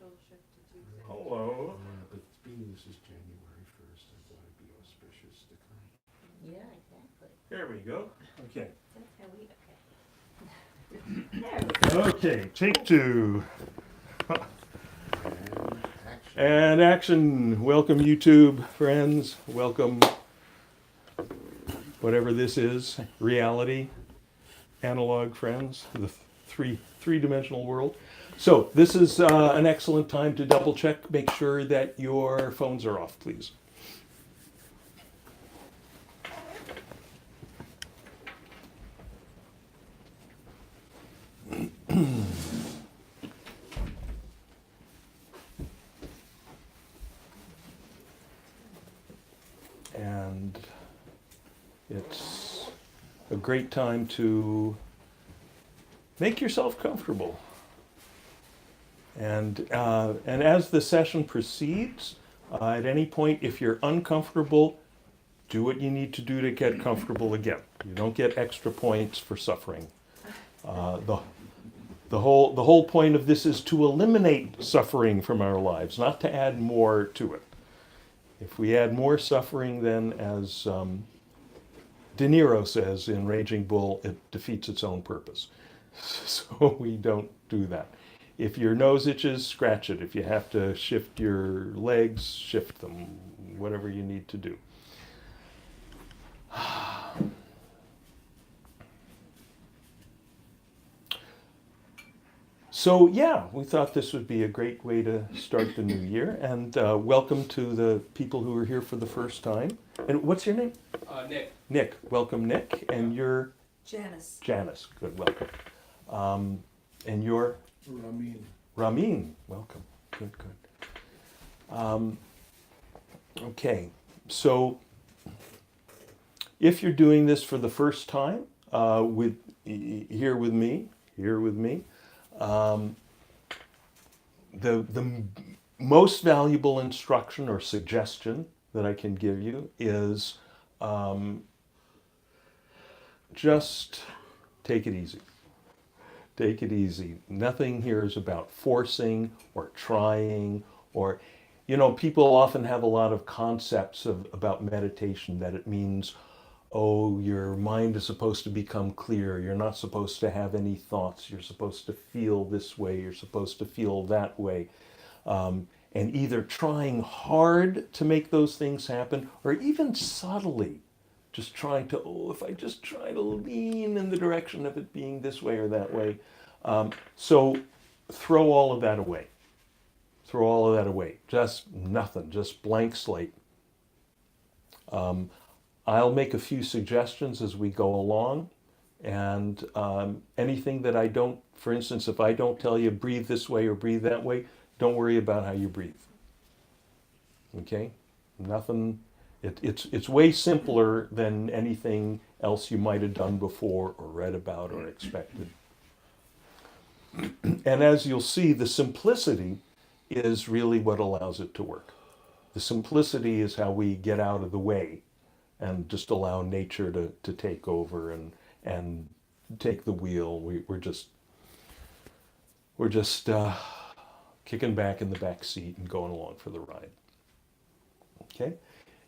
total shift to Tuesday. Hello. But being this is January 1st, I thought it'd be auspicious to come. Yeah, exactly. There we go. Okay. That's how we, okay. There we go. Okay, take two. And action. And action. Welcome, YouTube friends. Welcome, whatever this is, reality, analog friends, the three-dimensional world. So this is an excellent time to double check. Make sure that your phones are off, please. And it's a great time to make yourself comfortable. And as the session proceeds, at any point, if you're uncomfortable, do what you need to do to get comfortable again. You don't get extra points for suffering. The whole point of this is to eliminate suffering from our lives, not to add more to it. If we add more suffering, then as De Niro says in Raging Bull, it defeats its own purpose. So we don't do that. If your nose itches, scratch it. If you have to shift your legs, shift them, whatever you need to do. So yeah, we thought this would be a great way to start the new year. And welcome to the people who are here for the first time. And what's your name? Nick. Nick. Welcome, Nick. And you're? Janice. Janice. Good, welcome. And you're? Ramin. Ramin. Welcome. Good, good. Okay, so if you're doing this for the first time, here with me, the most valuable instruction or suggestion that I can give you is just take it easy. Take it easy. Nothing here is about forcing or trying or, people often have a lot of concepts about meditation, that it means, oh, your mind is supposed to become clear. You're not supposed to have any thoughts. You're supposed to feel this way. You're supposed to feel that way. And either trying hard to make those things happen or even subtly just trying to, if I just try to lean in the direction of it being this way or that way. So throw all of that away. Throw all of that away. Just nothing, just blank slate. I'll make a few suggestions as we go along, and anything that I don't, for instance, if I don't tell you breathe this way or breathe that way, don't worry about how you breathe. Okay? Nothing, it's way simpler than anything else you might have done before or read about or expected. And as you'll see, the simplicity is really what allows it to work. The simplicity is how we get out of the way and just allow nature to take over and take the wheel. We're just kicking back in the back seat and going along for the ride. Okay?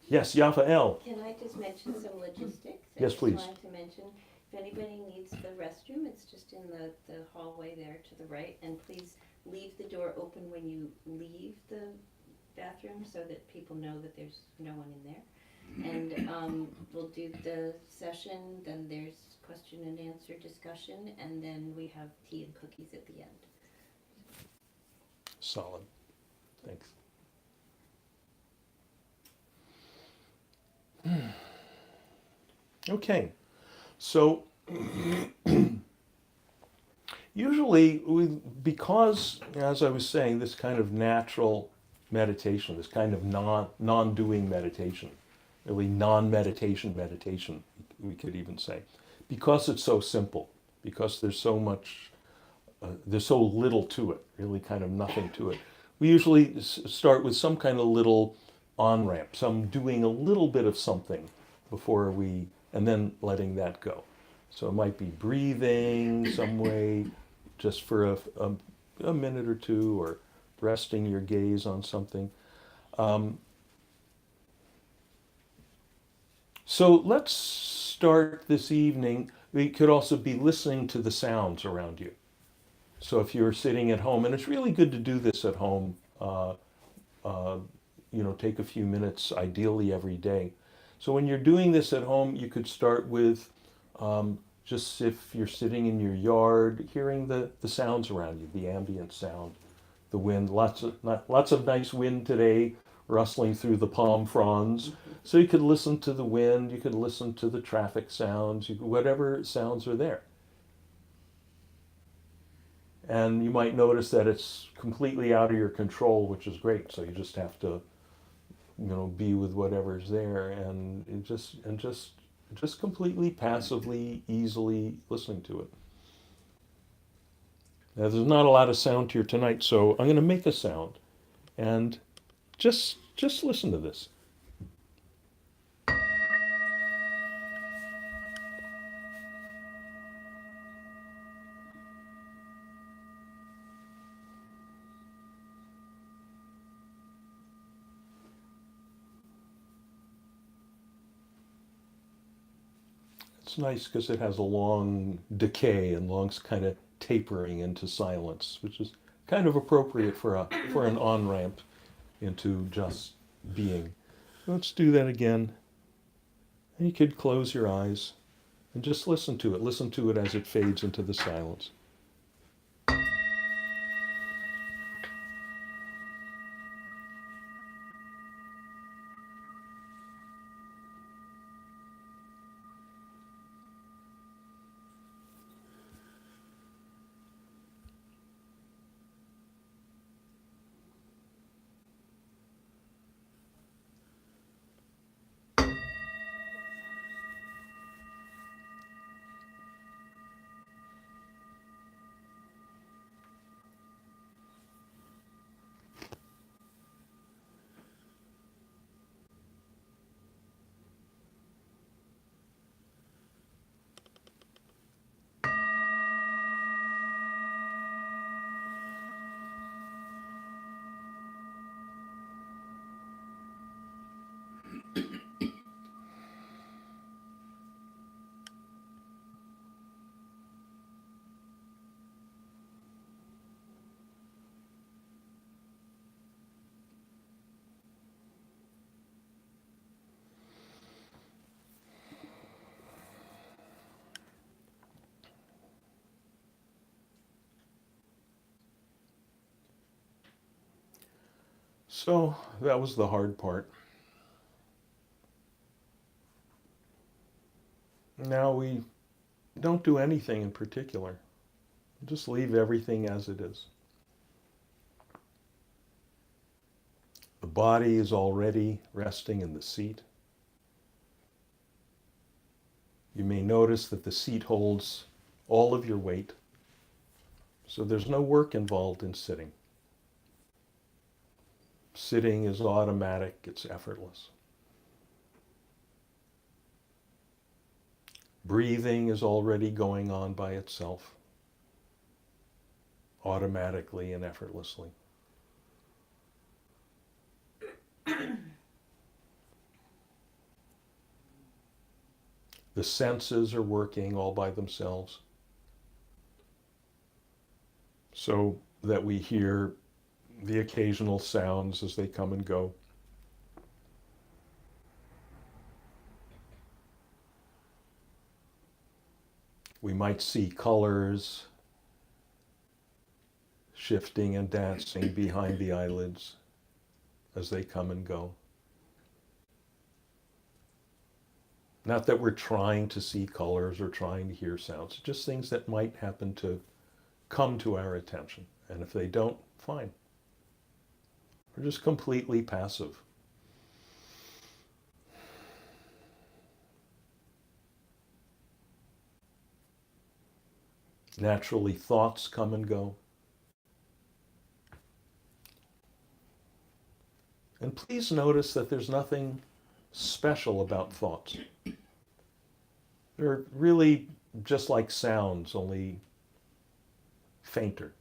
Yes, Yafael. Can I just mention some logistics? Yes, please. I just wanted to mention, if anybody needs the restroom, it's just in the hallway there to the right. And please leave the door open when you leave the bathroom so that people know that there's no one in there. And we'll do the session, then there's question and answer discussion, and then we have tea and cookies at the end. Solid. Thanks. Okay. So usually because, as I was saying, this kind of natural meditation, this kind of non-doing meditation, really non-meditation meditation, we could even say, because it's so simple, because there's so much, there's so little to it, really kind of nothing to it. We usually start with some kind of little on-ramp, some doing a little bit of something before we, and then letting that go. So it might be breathing some way, just for a minute or two, or resting your gaze on something. So let's start this evening. We could also be listening to the sounds around you. So if you're sitting at home, and it's really good to do this at home, take a few minutes, ideally every day. So when you're doing this at home, you could start with just if you're sitting in your yard, hearing the sounds around you, the ambient sound, the wind, lots of nice wind today, rustling through the palm fronds. So you could listen to the wind, you could listen to the traffic sounds, whatever sounds are there. And you might notice that it's completely out of your control, which is great. So you just have to, be with whatever's there and just completely passively, easily listening to it. Now, there's not a lot of sound here tonight, so I'm going to make a sound and just listen to this. It's nice because it has a long decay and long kind of tapering into silence, which is kind of appropriate for an on-ramp into just being. Let's do that again. And you could close your eyes and just listen to it. Listen to it as it fades into the silence. So that was the hard part. Now we don't do anything in particular. Just leave everything as it is. The body is already resting in the seat. You may notice that the seat holds all of your weight, so there's no work involved in sitting. Sitting is automatic, it's effortless. Breathing is already going on by itself, automatically and effortlessly. The senses are working all by themselves, so that we hear the occasional sounds as they come and go. We might see colors shifting and dancing behind the eyelids as they come and go. Not that we're trying to see colors or trying to hear sounds, just things that might happen to come to our attention. And if they don't, fine. We're just completely passive. Naturally, thoughts come and go. And please notice that there's nothing special about thoughts. They're really just like sounds, only fainter,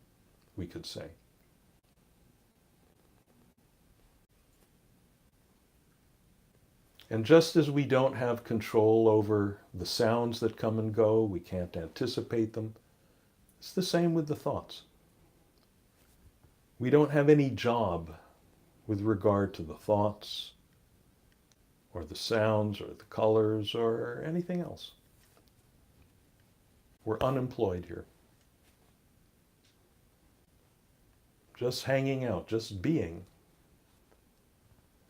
we could say. And just as we don't have control over the sounds that come and go, we can't anticipate them, it's the same with the thoughts. We don't have any job with regard to the thoughts or the sounds or the colors or anything else. We're unemployed here. Just hanging out, just being,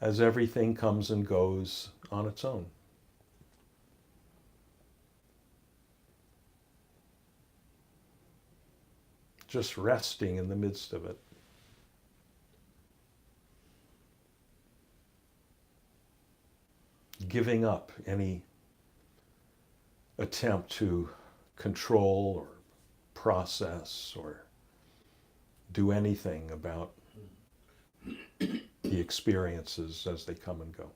as everything comes and goes on its own. Just resting in the midst of it. Giving up any attempt to control or process or do anything about the experiences as they come and go.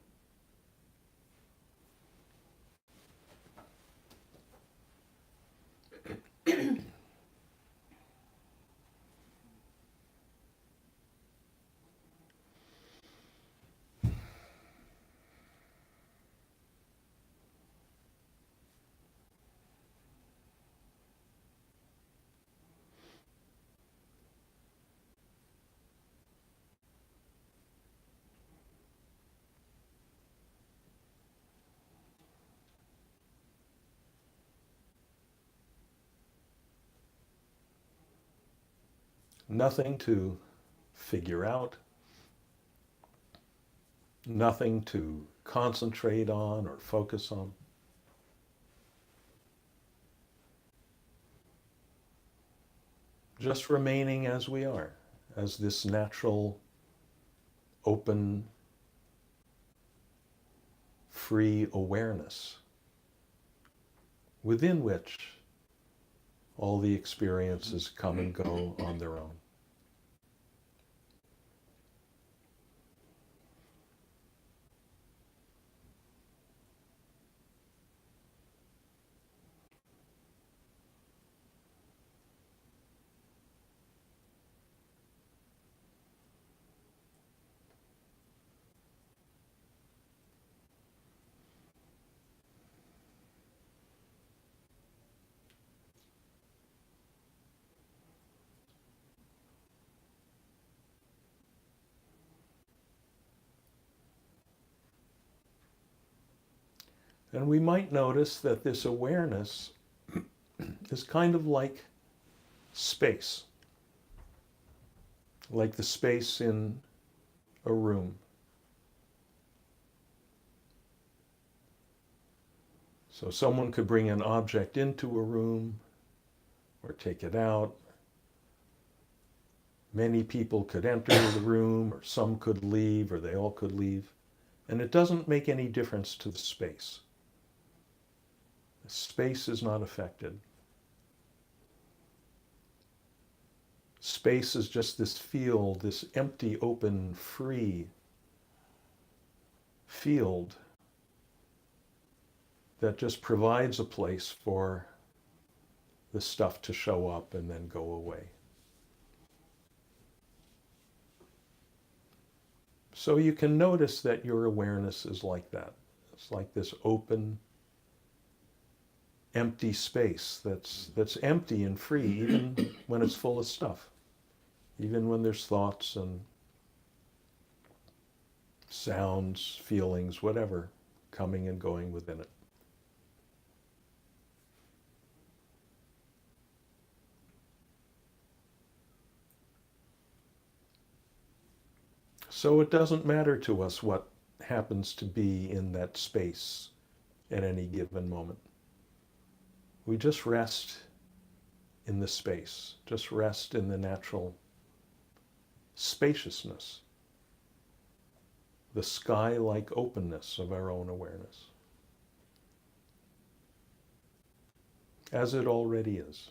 Nothing to figure out, nothing to concentrate on or focus on. Just remaining as we are, as this natural, open, free awareness within which all the experiences come and go on their own. And we might notice that this awareness is kind of like space, like the space in a room. So someone could bring an object into a room or take it out. Many people could enter the room, or some could leave, or they all could leave. And it doesn't make any difference to the space. The space is not affected. Space is just this field, this empty, open, free field that just provides a place for the stuff to show up and then go away. So you can notice that your awareness is like that. It's like this open, empty space that's empty and free, even when it's full of stuff, even when there's thoughts and sounds, feelings, whatever, coming and going within it. So it doesn't matter to us what happens to be in that space at any given moment. We just rest in the space, just rest in the natural spaciousness, the sky-like openness of our own awareness, as it already is.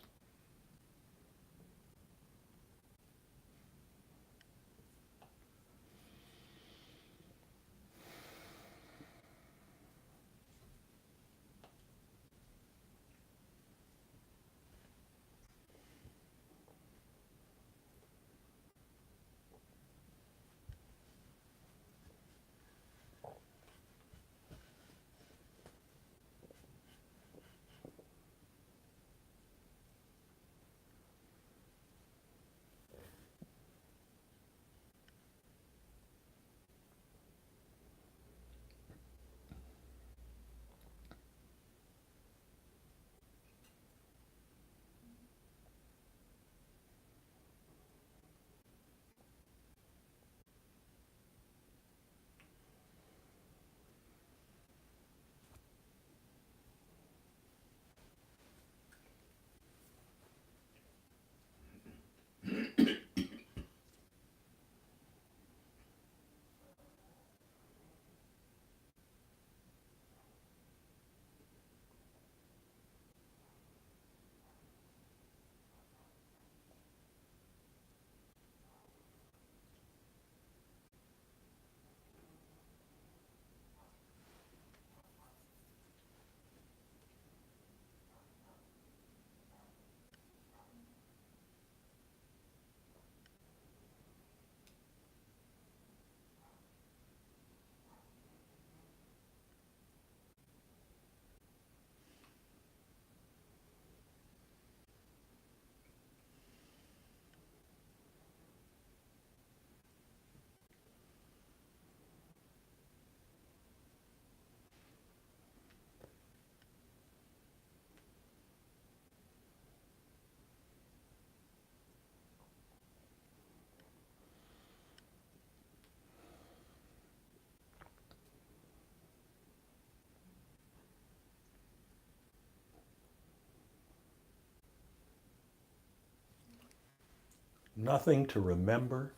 Nothing to remember,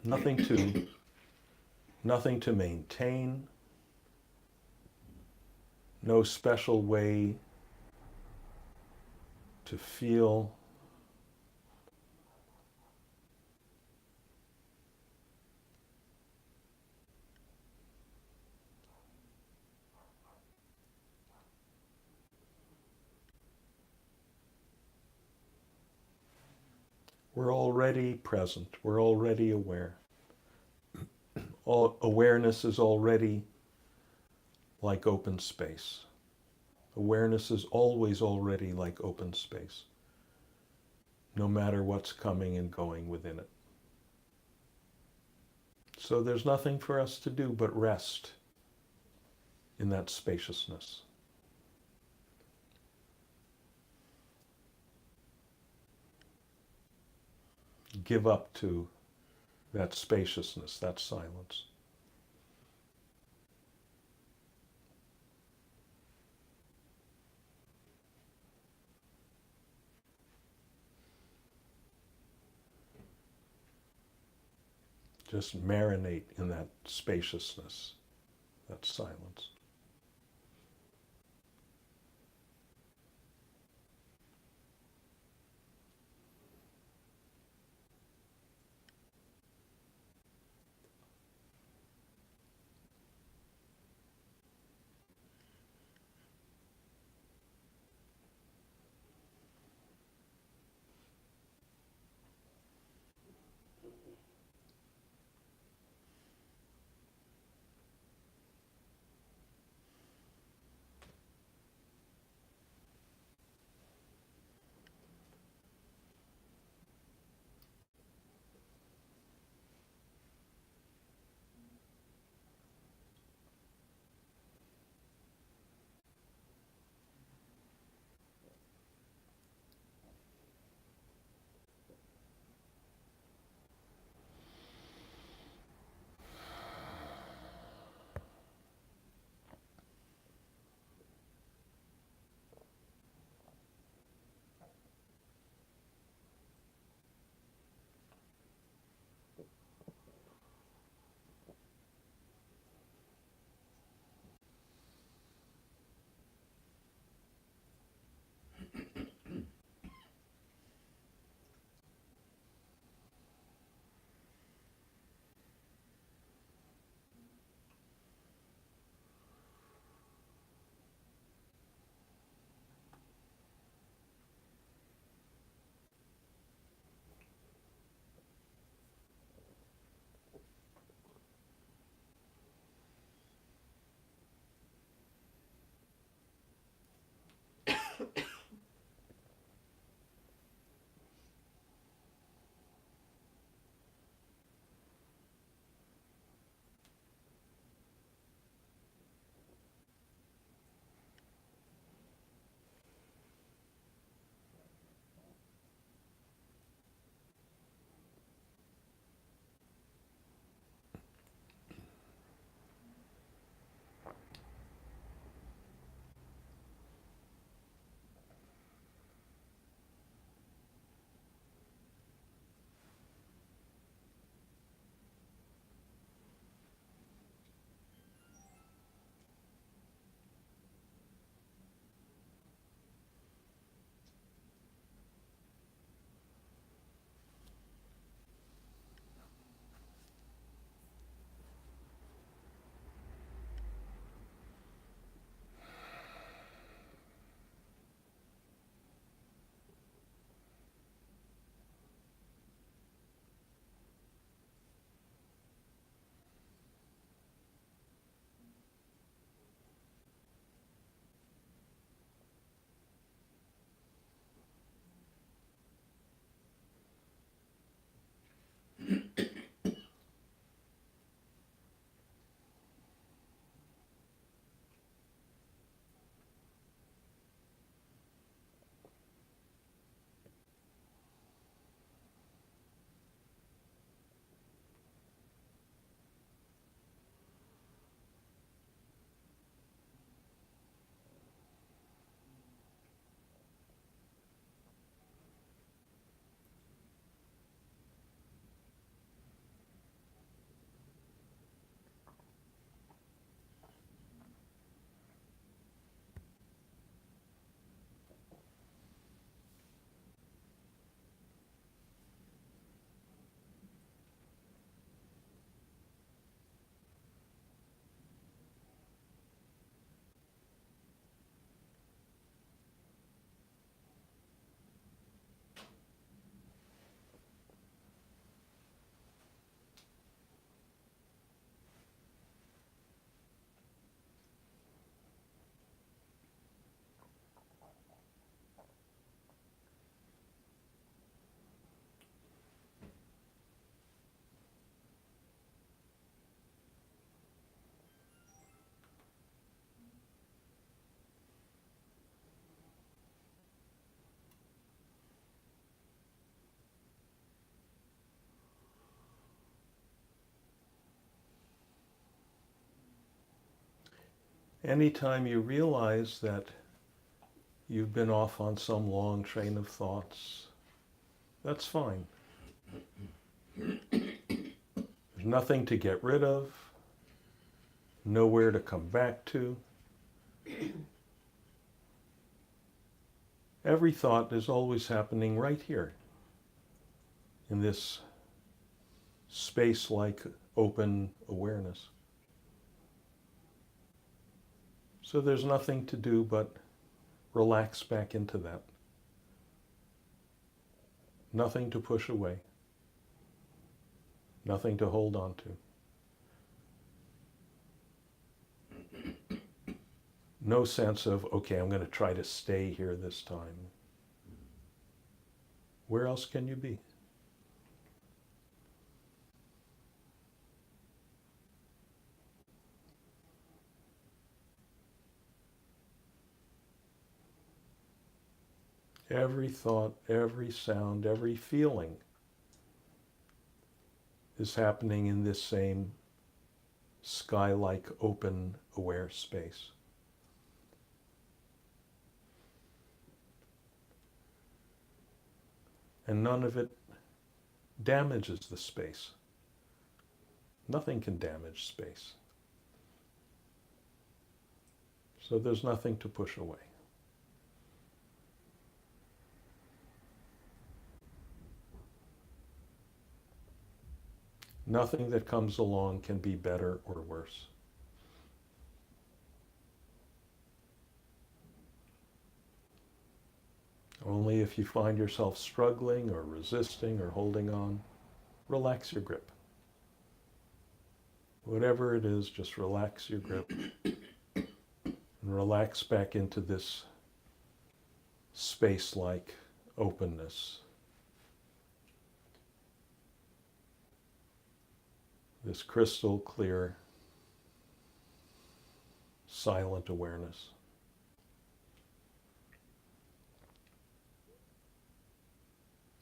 nothing to maintain, no special way to feel. We're already present. We're already aware. All awareness is already like open space. Awareness is always already like open space, no matter what's coming and going within it. So there's nothing for us to do but rest in that spaciousness. Give up to that spaciousness, that silence. Just marinate in that spaciousness, that silence. Anytime you realize that you've been off on some long train of thoughts, that's fine. There's nothing to get rid of, nowhere to come back to. Every thought is always happening right here, in this space-like open awareness. So there's nothing to do but relax back into that. Nothing to push away. Nothing to hold on to. No sense of, okay, I'm going to try to stay here this time. Where else can you be? Every thought, every sound, every feeling is happening in this same sky-like open aware space. And none of it damages the space. Nothing can damage space. So there's nothing to push away. Nothing that comes along can be better or worse. Only if you find yourself struggling or resisting or holding on, relax your grip. Whatever it is, just relax your grip and relax back into this space-like openness. This crystal clear, silent awareness.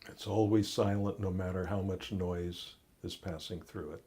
It's always silent no matter how much noise is passing through it.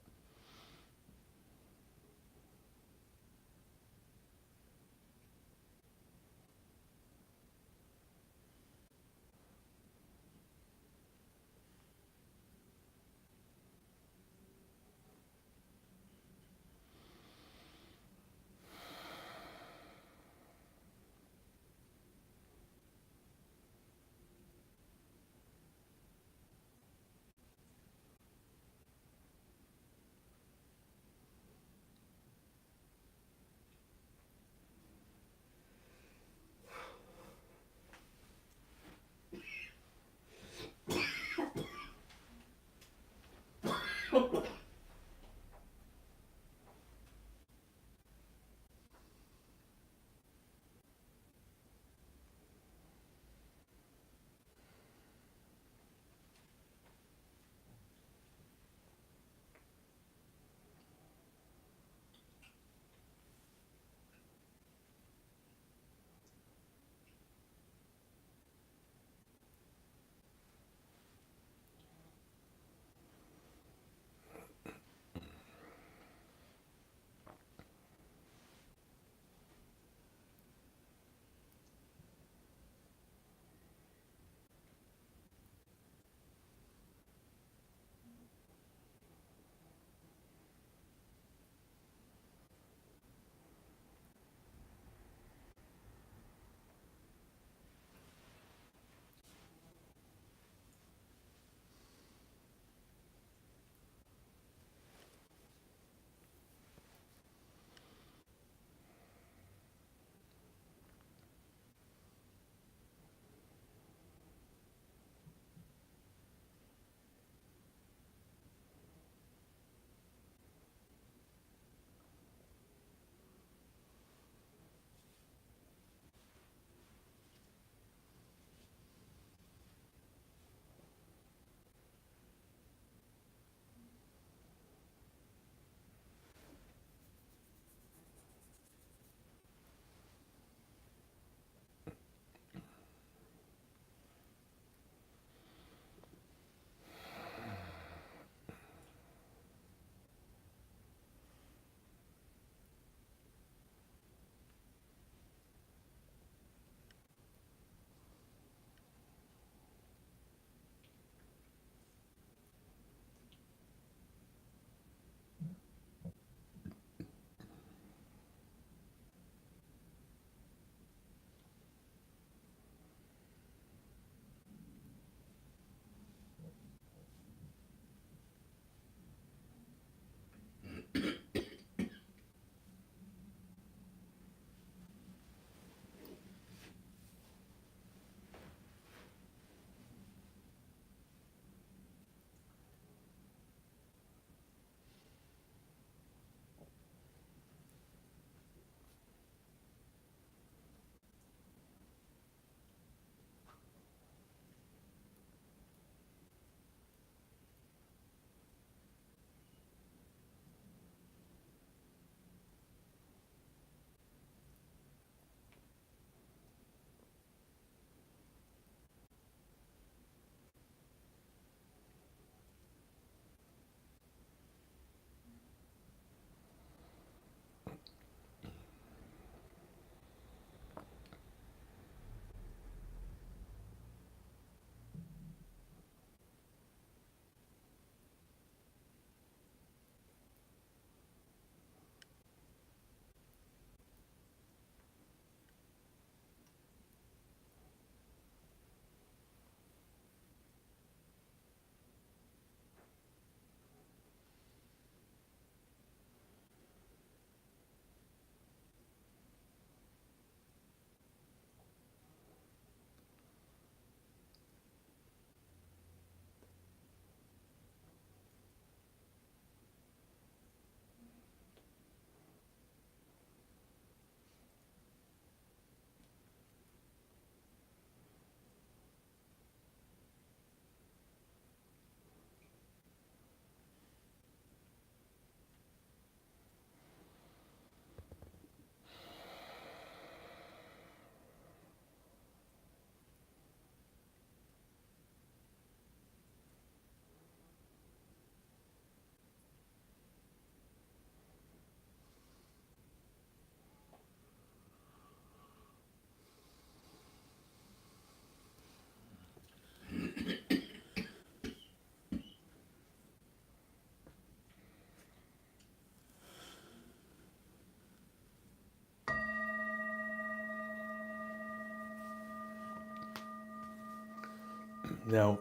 Now,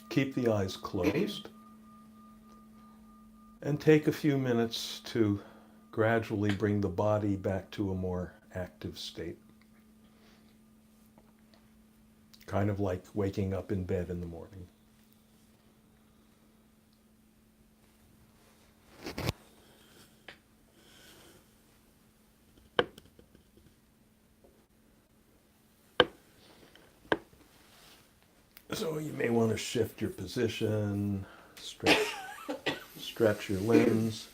keep the eyes closed and take a few minutes to gradually bring the body back to a more active state. Kind of like waking up in bed in the morning. So you may want to shift your position, stretch your limbs.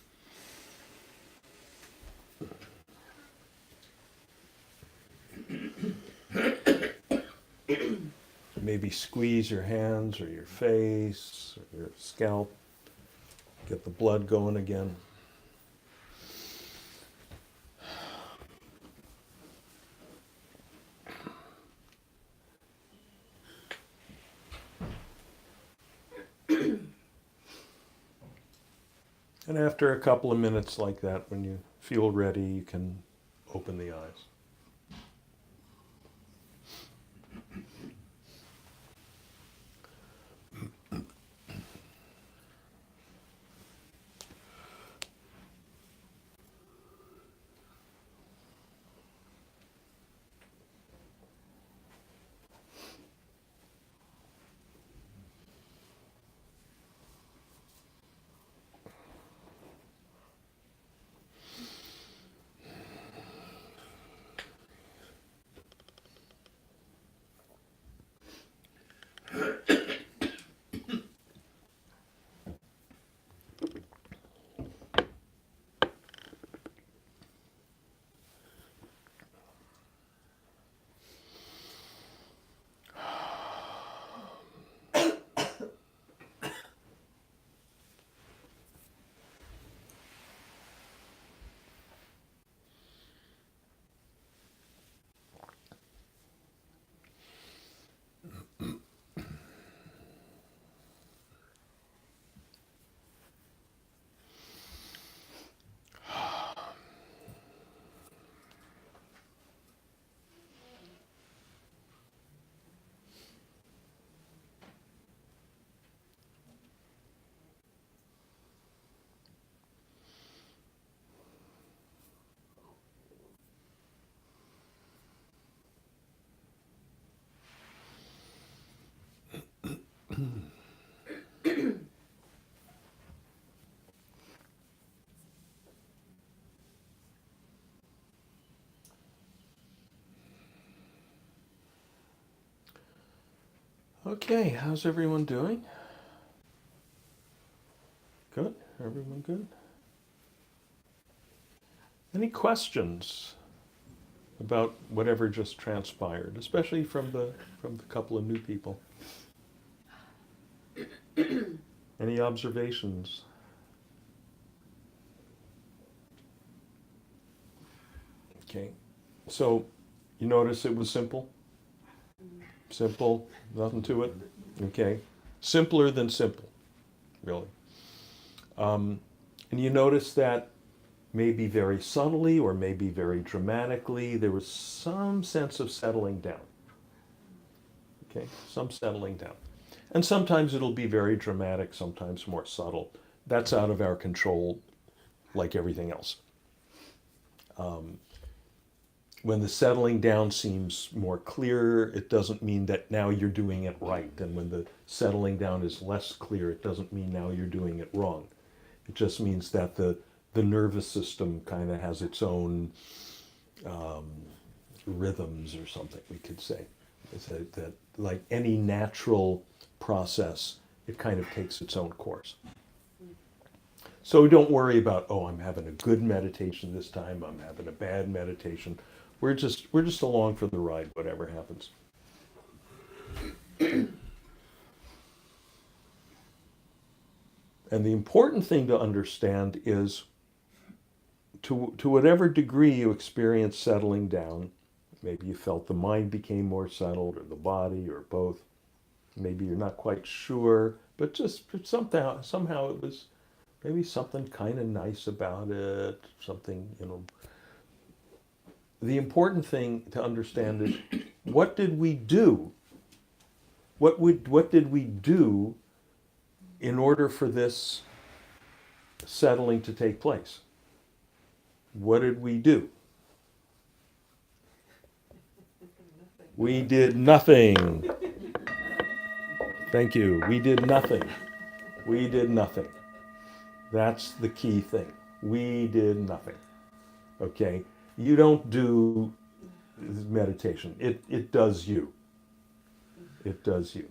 Maybe squeeze your hands or your face or your scalp. Get the blood going again. And after a couple of minutes like that, when you feel ready, you can open the eyes. Okay, how's everyone doing? Good? Everyone good? Any questions about whatever just transpired, especially from the couple of new people? Any observations? Okay. So you notice it was simple? Simple, nothing to it? Okay. Simpler than simple, really. And you notice that maybe very subtly or maybe very dramatically, there was some sense of settling down. Okay, some settling down. And sometimes it'll be very dramatic, sometimes more subtle. That's out of our control, like everything else. When the settling down seems more clear, it doesn't mean that now you're doing it right. And when the settling down is less clear, it doesn't mean now you're doing it wrong. It just means that the nervous system kind of has its own rhythms or something, we could say. It's that like any natural process, it kind of takes its own course. So don't worry about, oh, I'm having a good meditation this time, I'm having a bad meditation. We're just along for the ride, whatever happens. And the important thing to understand is to whatever degree you experience settling down, maybe you felt the mind became more settled or the body or both. Maybe you're not quite sure, but just somehow it was maybe something kind of nice about it, something, The important thing to understand is, what did we do what did we do in order for this settling to take place? What did we do? We did nothing. Thank you. We did nothing. We did nothing. That's the key thing. We did nothing. Okay? You don't do meditation. It does you. It does you.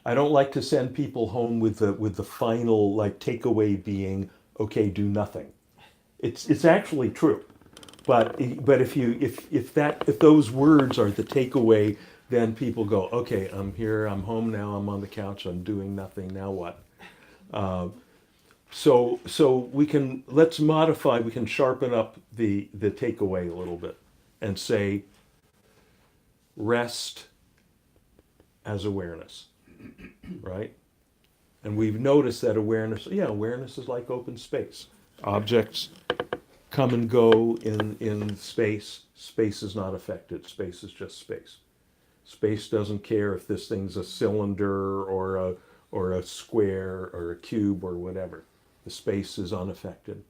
I don't like to send people home with the final like takeaway being, okay, do nothing. It's actually true. But if those words are the takeaway, then people go, okay, I'm here, I'm home now, I'm on the couch, I'm doing nothing, now what? So let's modify, we can sharpen up the takeaway a little bit and say, rest as awareness, right? And we've noticed that awareness is like open space. Objects come and go in space. Space is not affected. Space is just space. Space doesn't care if this thing's a cylinder or a square or a cube or whatever. The space is unaffected.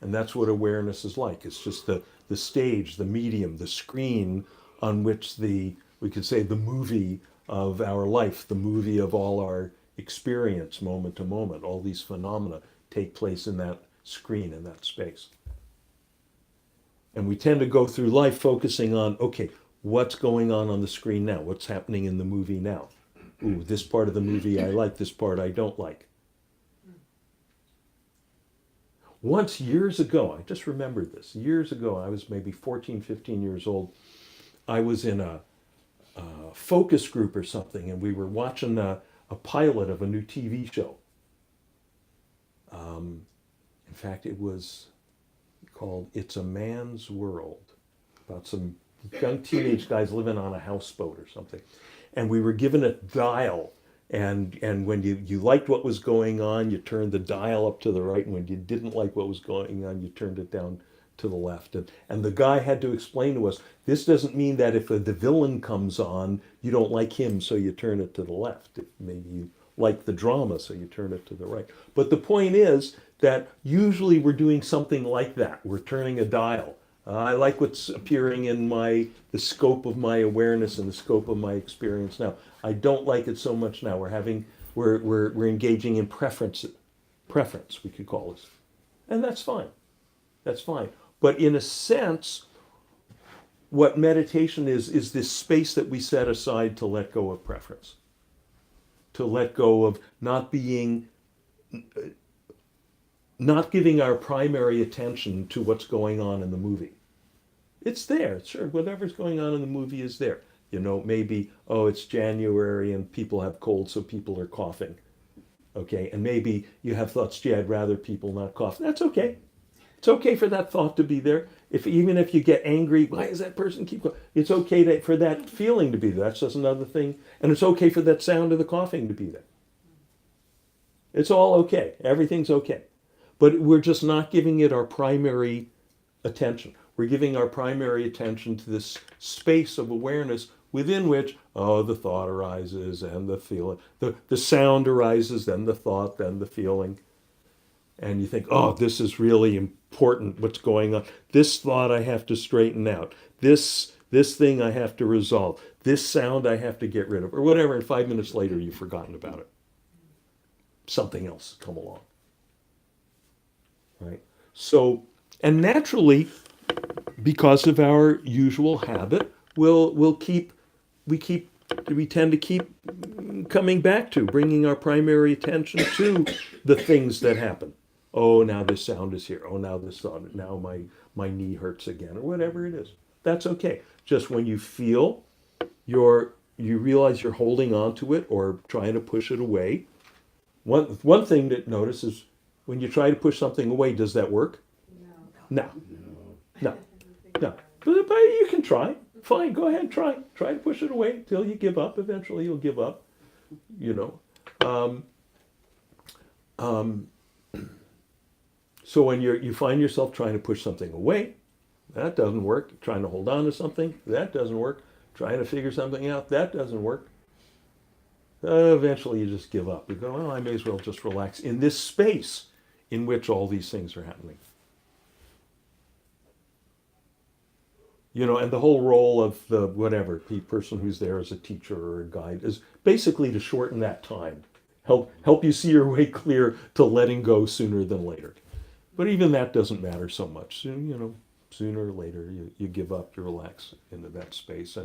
And that's what awareness is like. It's just the stage, the medium, the screen on which we could say the movie of our life, the movie of all our experience moment to moment. All these phenomena take place in that screen, in that space. And we tend to go through life focusing on, okay, what's going on the screen now? What's happening in the movie now? Ooh, this part of the movie I like, this part I don't like. Once, years ago, I just remembered this. Years ago, I was maybe 14, 15 years old. I was in a focus group or something, and we were watching a pilot of a new TV show. In fact, it was called It's a Man's World, about some young teenage guys living on a houseboat or something. And we were given a dial, and when you liked what was going on, you turned the dial up to the right, and when you didn't like what was going on, you turned it down to the left. And the guy had to explain to us, this doesn't mean that if the villain comes on, you don't like him, so you turn it to the left. Maybe you like the drama, so you turn it to the right. But the point is that usually we're doing something like that. We're turning a dial. I like what's appearing in the scope of my awareness and the scope of my experience now. I don't like it so much now. We're engaging in preference, we could call this. And that's fine. That's fine. But in a sense, what meditation is this space that we set aside to let go of preference. To let go of not giving our primary attention to what's going on in the movie. It's there, sure, whatever's going on in the movie is there. You know, maybe, it's January and people have colds, so people are coughing. Okay, and maybe you have thoughts, gee, I'd rather people not cough. That's okay. It's okay for that thought to be there. Even if you get angry, why does that person keep coughing? It's okay for that feeling to be there. That's just another thing. And it's okay for that sound of the coughing to be there. It's all okay. Everything's okay. But we're just not giving it our primary attention. We're giving our primary attention to this space of awareness within which, the thought arises and the feeling. The sound arises, then the thought, then the feeling. And you think, this is really important, what's going on. This thought I have to straighten out. This thing I have to resolve. This sound I have to get rid of. Or whatever, and 5 minutes later you've forgotten about it. Something else come along. Right? So, and naturally, because of our usual habit, we tend to keep coming back to, bringing our primary attention to the things that happen. Oh, now this sound is here. Oh, now this thought. Now my knee hurts again, or whatever it is. That's okay. Just when you feel you realize you're holding on to it or trying to push it away. One thing to notice is when you try to push something away, does that work? No. No. But you can try. Fine, go ahead, try. Try to push it away till you give up. Eventually you'll give up. So when you find yourself trying to push something away, That doesn't work. Trying to hold on to something, that doesn't work. Trying to figure something out, that doesn't work. Eventually you just give up. You go, well, I may as well just relax in this space in which all these things are happening. You know, and the whole role of the whatever person who's there as a teacher or a guide is basically to shorten that time, help you see your way clear to letting go sooner than later. But even that doesn't matter so much. You know, sooner or later you give up, you relax into that space,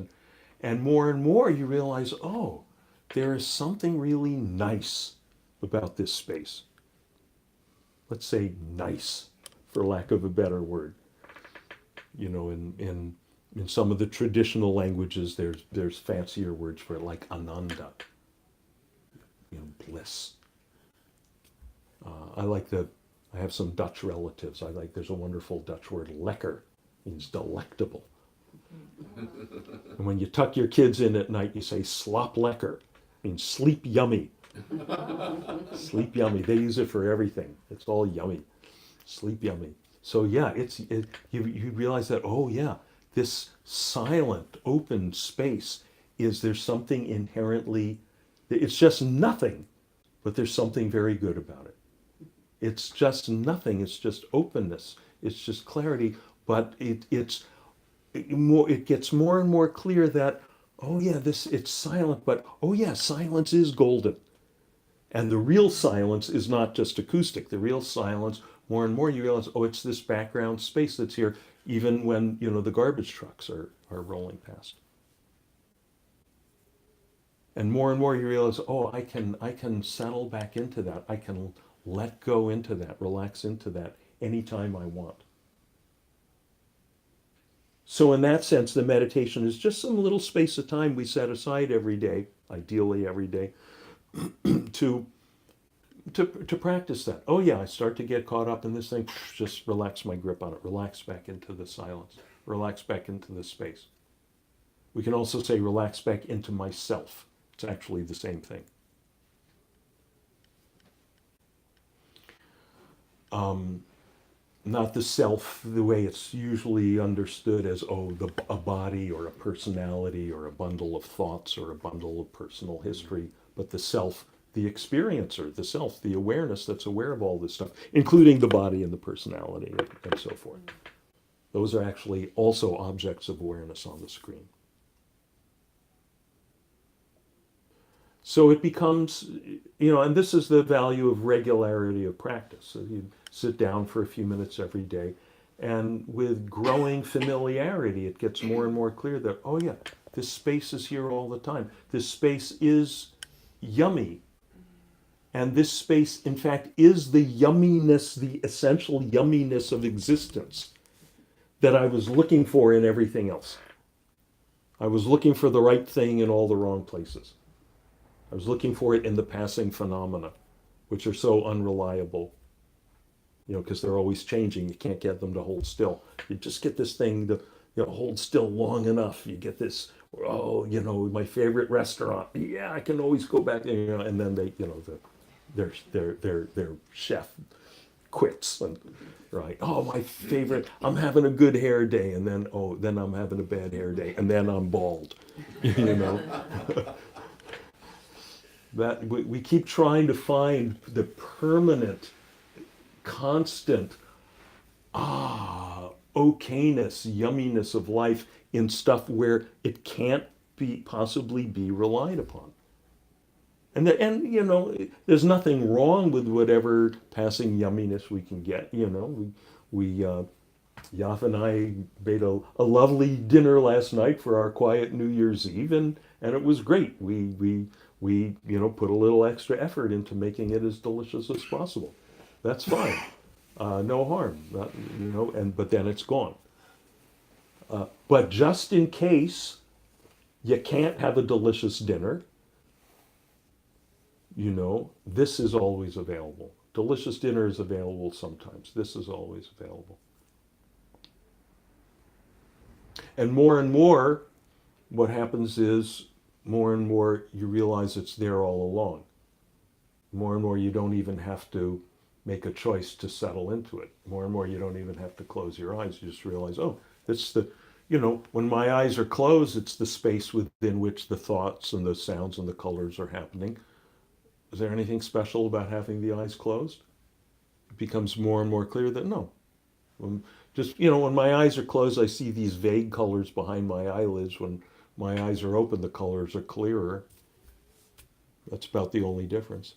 and more you realize, oh, there is something really nice about this space. Let's say nice, for lack of a better word. You know, in some of the traditional languages, there's fancier words for it, like ananda, you know, bliss. I have some Dutch relatives. There's a wonderful Dutch word, lekker, means delectable. And when you tuck your kids in at night, you say slop lekker, means sleep yummy. Sleep yummy. They use it for everything. It's all yummy. Sleep yummy. So yeah, you realize that, oh yeah, this silent, open space there's something inherently, it's just nothing, but there's something very good about it. It's just nothing, it's just openness, it's just clarity, but it gets more and more clear that, oh yeah, it's silent, but oh yeah, silence is golden. And the real silence is not just acoustic. The real silence, more and more you realize, oh, it's this background space that's here, even when, you know, the garbage trucks are rolling past. And more you realize, oh, I can settle back into that. I can let go into that, relax into that anytime I want. So in that sense, the meditation is just some little space of time we set aside every day, ideally every day, to practice that. Oh yeah, I start to get caught up in this thing, just relax my grip on it, relax back into the silence, relax back into the space. We can also say relax back into myself. It's actually the same thing. Not the self the way it's usually understood as, oh, a body or a personality or a bundle of thoughts or a bundle of personal history, but the self, the experiencer, the self, the awareness that's aware of all this stuff, including the body and the personality and so forth. Those are actually also objects of awareness on the screen. So it becomes, you know, and this is the value of regularity of practice. So you sit down for a few minutes every day, and with growing familiarity, it gets more and more clear that, oh yeah, this space is here all the time. This space is yummy. And this space, in fact, is the yumminess, the essential yumminess of existence that I was looking for in everything else. I was looking for the right thing in all the wrong places. I was looking for it in the passing phenomena, which are so unreliable, you know, because they're always changing. You can't get them to hold still. You just get this thing to, you know, hold still long enough. You get this, oh, you know, my favorite restaurant. Yeah, I can always go back there, you know, and then they, you know, their chef quits and right. Oh, my favorite. I'm having a good hair day, and then then I'm having a bad hair day, and then I'm bald. You know. That we keep trying to find the permanent, constant, okayness, yumminess of life in stuff where it can't possibly be relied upon. And you know, there's nothing wrong with whatever passing yumminess we can get. You know, we Yaf and I made a lovely dinner last night for our quiet New Year's Eve, and it was great. We you know, put a little extra effort into making it as delicious as possible. That's fine. No harm. You know, but then it's gone. But just in case you can't have a delicious dinner, you know, this is always available. Delicious dinner is available sometimes. This is always available. And more, what happens is, more and more you realize it's there all along. More and more you don't even have to make a choice to settle into it. More and more you don't even have to close your eyes. You just realize, oh, It's the, when my eyes are closed, it's the space within which the thoughts and the sounds and the colors are happening. Is there anything special about having the eyes closed? It becomes more and more clear that no. When my eyes are closed, I see these vague colors behind my eyelids. When my eyes are open, the colors are clearer. That's about the only difference.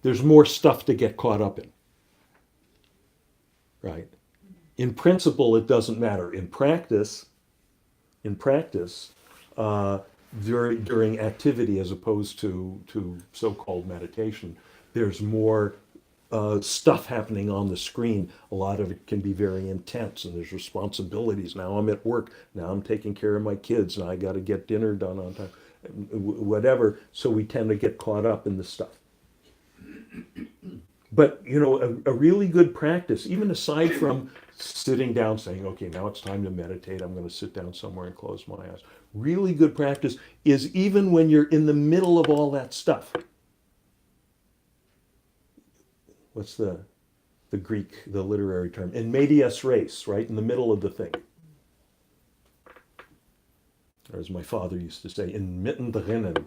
There's more stuff to get caught up in. Right? In principle, it doesn't matter. In practice, during activity as opposed to so-called meditation, there's more stuff happening on the screen. A lot of it can be very intense, and there's responsibilities. Now I'm at work. Now I'm taking care of my kids, and I got to get dinner done on time. Whatever. So we tend to get caught up in the stuff. But a really good practice, even aside from sitting down, saying, "Okay, now it's time to meditate. I'm going to sit down somewhere and close my eyes." Really good practice is even when you're in the middle of all that stuff. What's the Greek, the literary term? In medias res, right? In the middle of the thing. Or as my father used to say, in mitten drinnen,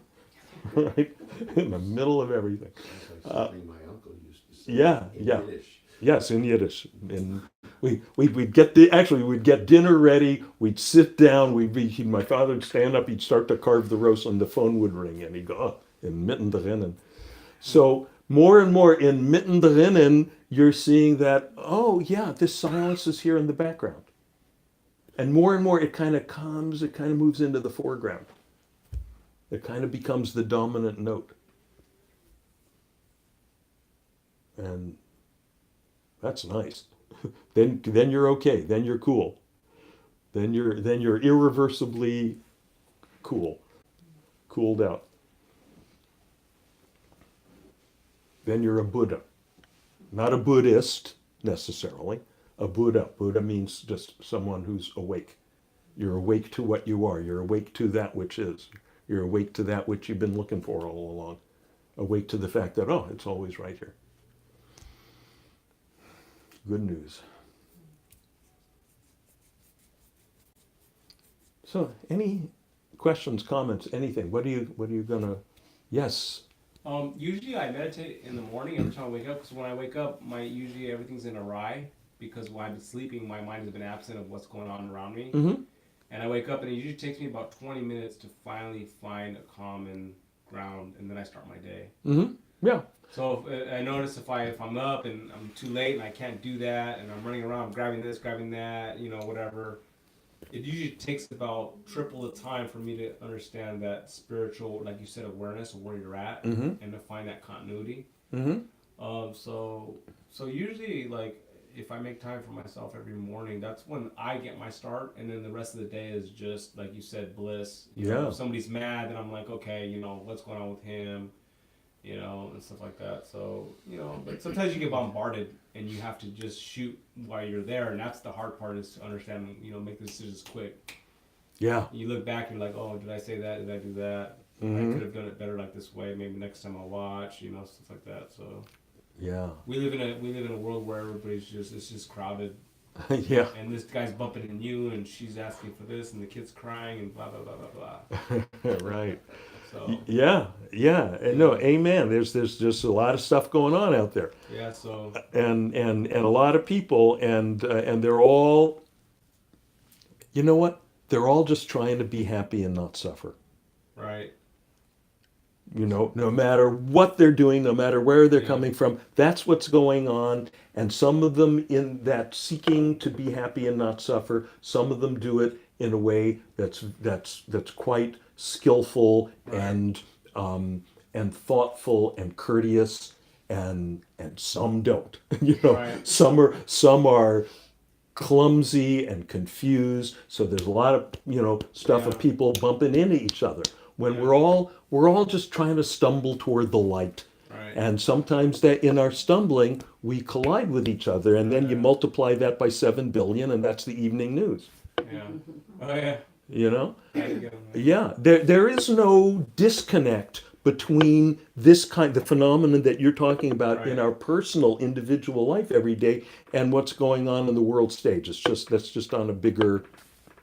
right? In the middle of everything. That's like something my uncle used to say. Yeah, in yeah. Yiddish. Yes, in Yiddish. We'd get dinner ready. We'd sit down. My father would stand up. He'd start to carve the roast, and the phone would ring, and he'd go, "Oh, in mitten drinnen." So more and more in mitten drinnen, you're seeing that. Oh yeah, this silence is here in the background, and more it kind of comes. It kind of moves into the foreground. It kind of becomes the dominant note, and that's nice. Then you're okay. Then you're cool. Then you're irreversibly cooled out. Then you're a Buddha, not a Buddhist necessarily. A Buddha. Buddha means just someone who's awake. You're awake to what you are. You're awake to that which is. You're awake to that which you've been looking for all along. Awake to the fact that, oh, it's always right here. Good news. So, any questions, comments, anything? What are you gonna? Yes. Usually I meditate in the morning every time I wake up, because when I wake up, usually everything's in a awry, because while I've been sleeping, my mind has been absent of what's going on around me. Mm-hmm. And I wake up, and it usually takes me about 20 minutes to finally find a common ground, and then I start my day. Mm-hmm. Yeah. So I notice if I'm up and I'm too late and I can't do that, and I'm running around grabbing this, grabbing that, whatever, it usually takes about triple the time for me to understand that spiritual, like you said, awareness of where you're at, Mm-hmm. and to find that continuity. Mm-hmm. So usually, like, if I make time for myself every morning, that's when I get my start, and then the rest of the day is just, like you said, bliss. If somebody's mad, then I'm like, okay, what's going on with him, and stuff like that. So, but sometimes you get bombarded, and you have to just shoot while you're there, and that's the hard part, is to understand, make the decisions quick. Yeah. You look back, and you're like, oh, did I say that? Did I do that? Mm-hmm. I could have done it better like this way. Maybe next time I'll watch, stuff like that. So. Yeah. We live in a world where it's just crowded. Yeah. And this guy's bumping into you, and she's asking for this, and the kid's crying, and blah blah blah blah blah. Right. So. Yeah. And no, amen. There's just a lot of stuff going on out there. Yeah. So. And a lot of people, and they're all. You know what? They're all just trying to be happy and not suffer. Right. No matter what they're doing, no matter where they're coming from, that's what's going on. And some of them, in that seeking to be happy and not suffer, some of them do it in a way that's quite skillful, right, and thoughtful and courteous, and some don't. Right. Some are clumsy and confused. So there's a lot of stuff of people bumping into each other. When we're all just trying to stumble toward the light. Right. And sometimes that in our stumbling, we collide with each other, and then you multiply that by 7 billion, and that's the evening news. Yeah. Oh yeah. Yeah, there is no disconnect between the phenomenon that you're talking about in Right. our personal individual life every day and what's going on in the world stage. That's just on a bigger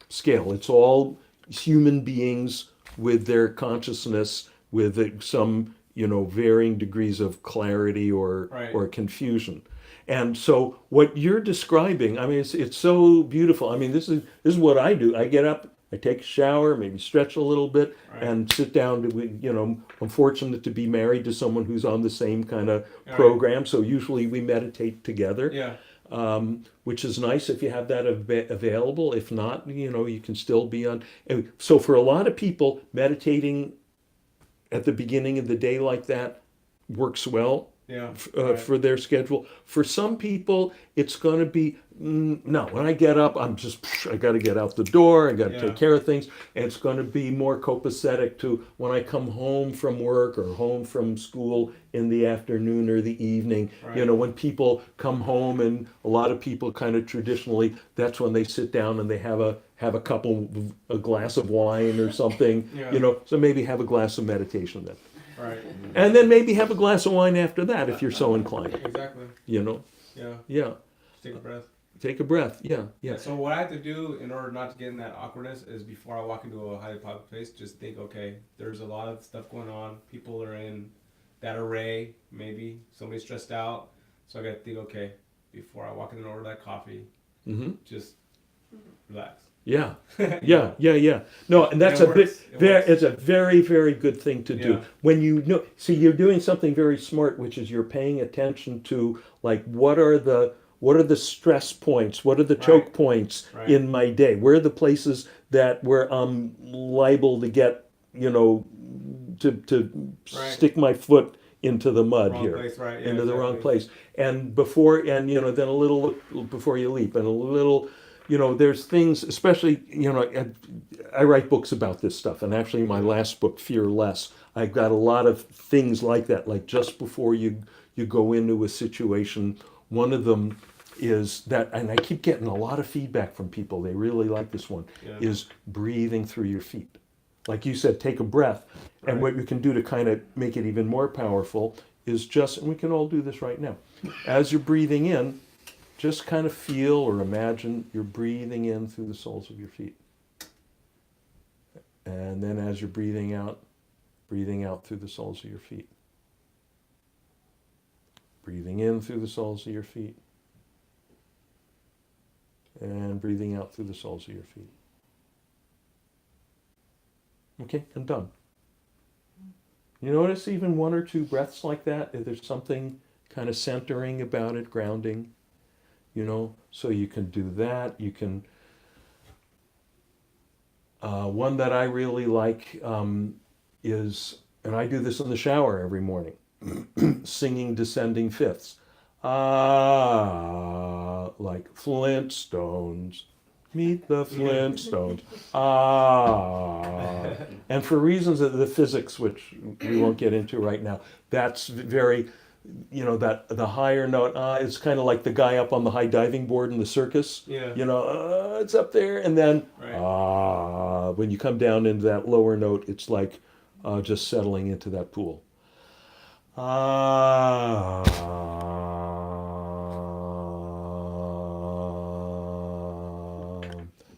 scale. It's all human beings with their consciousness, with some varying degrees of clarity or Right. confusion. And so what you're describing, I mean, it's so beautiful. I mean, this is what I do. I get up, I take a shower, maybe stretch a little bit, Right. and sit down I'm fortunate to be married to someone who's on the same kind of Right. program. So usually we meditate together, Yeah. which is nice if you have that available. If not, you can still be on. And so for a lot of people, meditating at the beginning of the day like that works well Yeah. Right. for their schedule. For some people, it's going to be no. When I get up, I got to get out the door. I got to Yeah. take care of things. And it's going to be more copacetic to when I come home from work or home from school in the afternoon or the evening. Right. When people come home, and a lot of people kind of traditionally, that's when they sit down and they have a glass of wine or something. Yeah. So maybe have a glass of meditation then. Right. And then maybe have a glass of wine after that if you're so inclined. Exactly. Yeah. Yeah. Just take a breath. Take a breath. Yeah. So what I have to do in order not to get in that awkwardness is before I walk into a highly public place, just think, okay, there's a lot of stuff going on. People are in that array, maybe somebody's stressed out. So I got to think, okay, before I walk in and order that coffee, Mm-hmm. just relax. Yeah. Yeah. No, and that's It works. It works. it's a very, very good thing to do. Yeah. When you're doing something very smart, which is you're paying attention to like what are the stress points, what are the choke Right. points Right. in my day? Where are the places where I'm liable to get, to Right. stick my foot into the mud Wrong here. place, right? Yeah, Into the wrong exactly. place. And then a little before you leap, and a little, there's things, especially, I write books about this stuff, and actually my last book, Fear Less, I've got a lot of things like that, like just before you go into a situation. One of them is that, and I keep getting a lot of feedback from people, they really like this one, Yeah. is breathing through your feet. Like you said, take a breath. And Right. what you can do to kind of make it even more powerful is and we can all do this right now. As you're breathing in, just kind of feel or imagine you're breathing in through the soles of your feet. And then as you're breathing out through the soles of your feet. Breathing in through the soles of your feet. And breathing out through the soles of your feet. Okay, and done. You notice even one or two breaths like that, if there's something kind of centering about it, grounding, so you can do that. You can, one that I really like is, and I do this in the shower every morning, singing descending fifths. Like Flintstones. Meet the Flintstones. And for reasons of the physics, which we won't get into right now, that's very, that the higher note, it's kind of like the guy up on the high diving board in the circus. Yeah. It's up there. And then, Right. when you come down into that lower note, it's like just settling into that pool.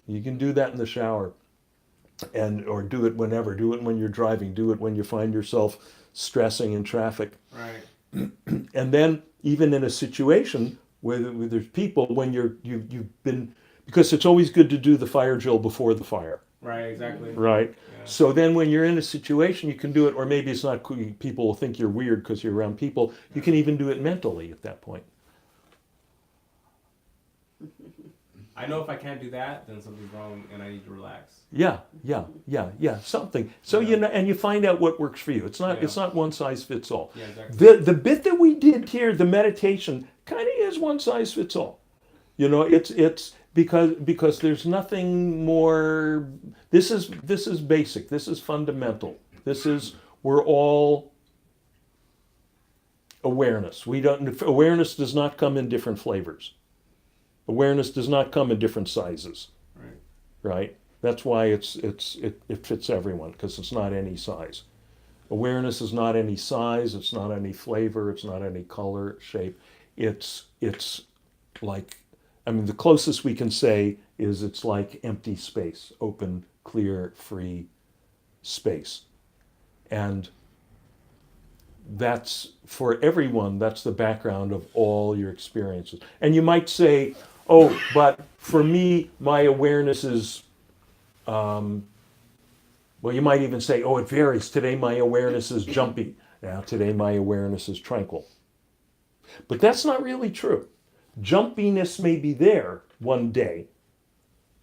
You can do that in the shower, or do it whenever. Do it when you're driving. Do it when you find yourself stressing in traffic. Right. And then even in a situation where there's people, when you've been, because it's always good to do the fire drill before the fire. Right. Exactly. Right. Yeah. So then when you're in a situation, you can do it, or maybe it's not, people will think you're weird because you're around people. You can even do it mentally at that point. I know if I can't do that, then something's wrong and I need to relax. Yeah, something. So Yeah. and you find out what works for you. It's Yeah. not one size fits all. Yeah, exactly. The bit that we did here, the meditation, kind of is one size fits all. It's because there's nothing more. This is basic. This is fundamental. We're all awareness. Awareness does not come in different flavors. Awareness does not come in different sizes. Right. Right? That's why it fits everyone, because it's not any size. Awareness is not any size, it's not any flavor, it's not any color, shape. It's like, I mean, the closest we can say is it's like empty space, open, clear, free space. And that's, for everyone, that's the background of all your experiences. And you might say, oh, but for me, my awareness is, well, you might even say, oh, it varies. Today my awareness is jumpy. Now today my awareness is tranquil. But that's not really true. Jumpiness may be there one day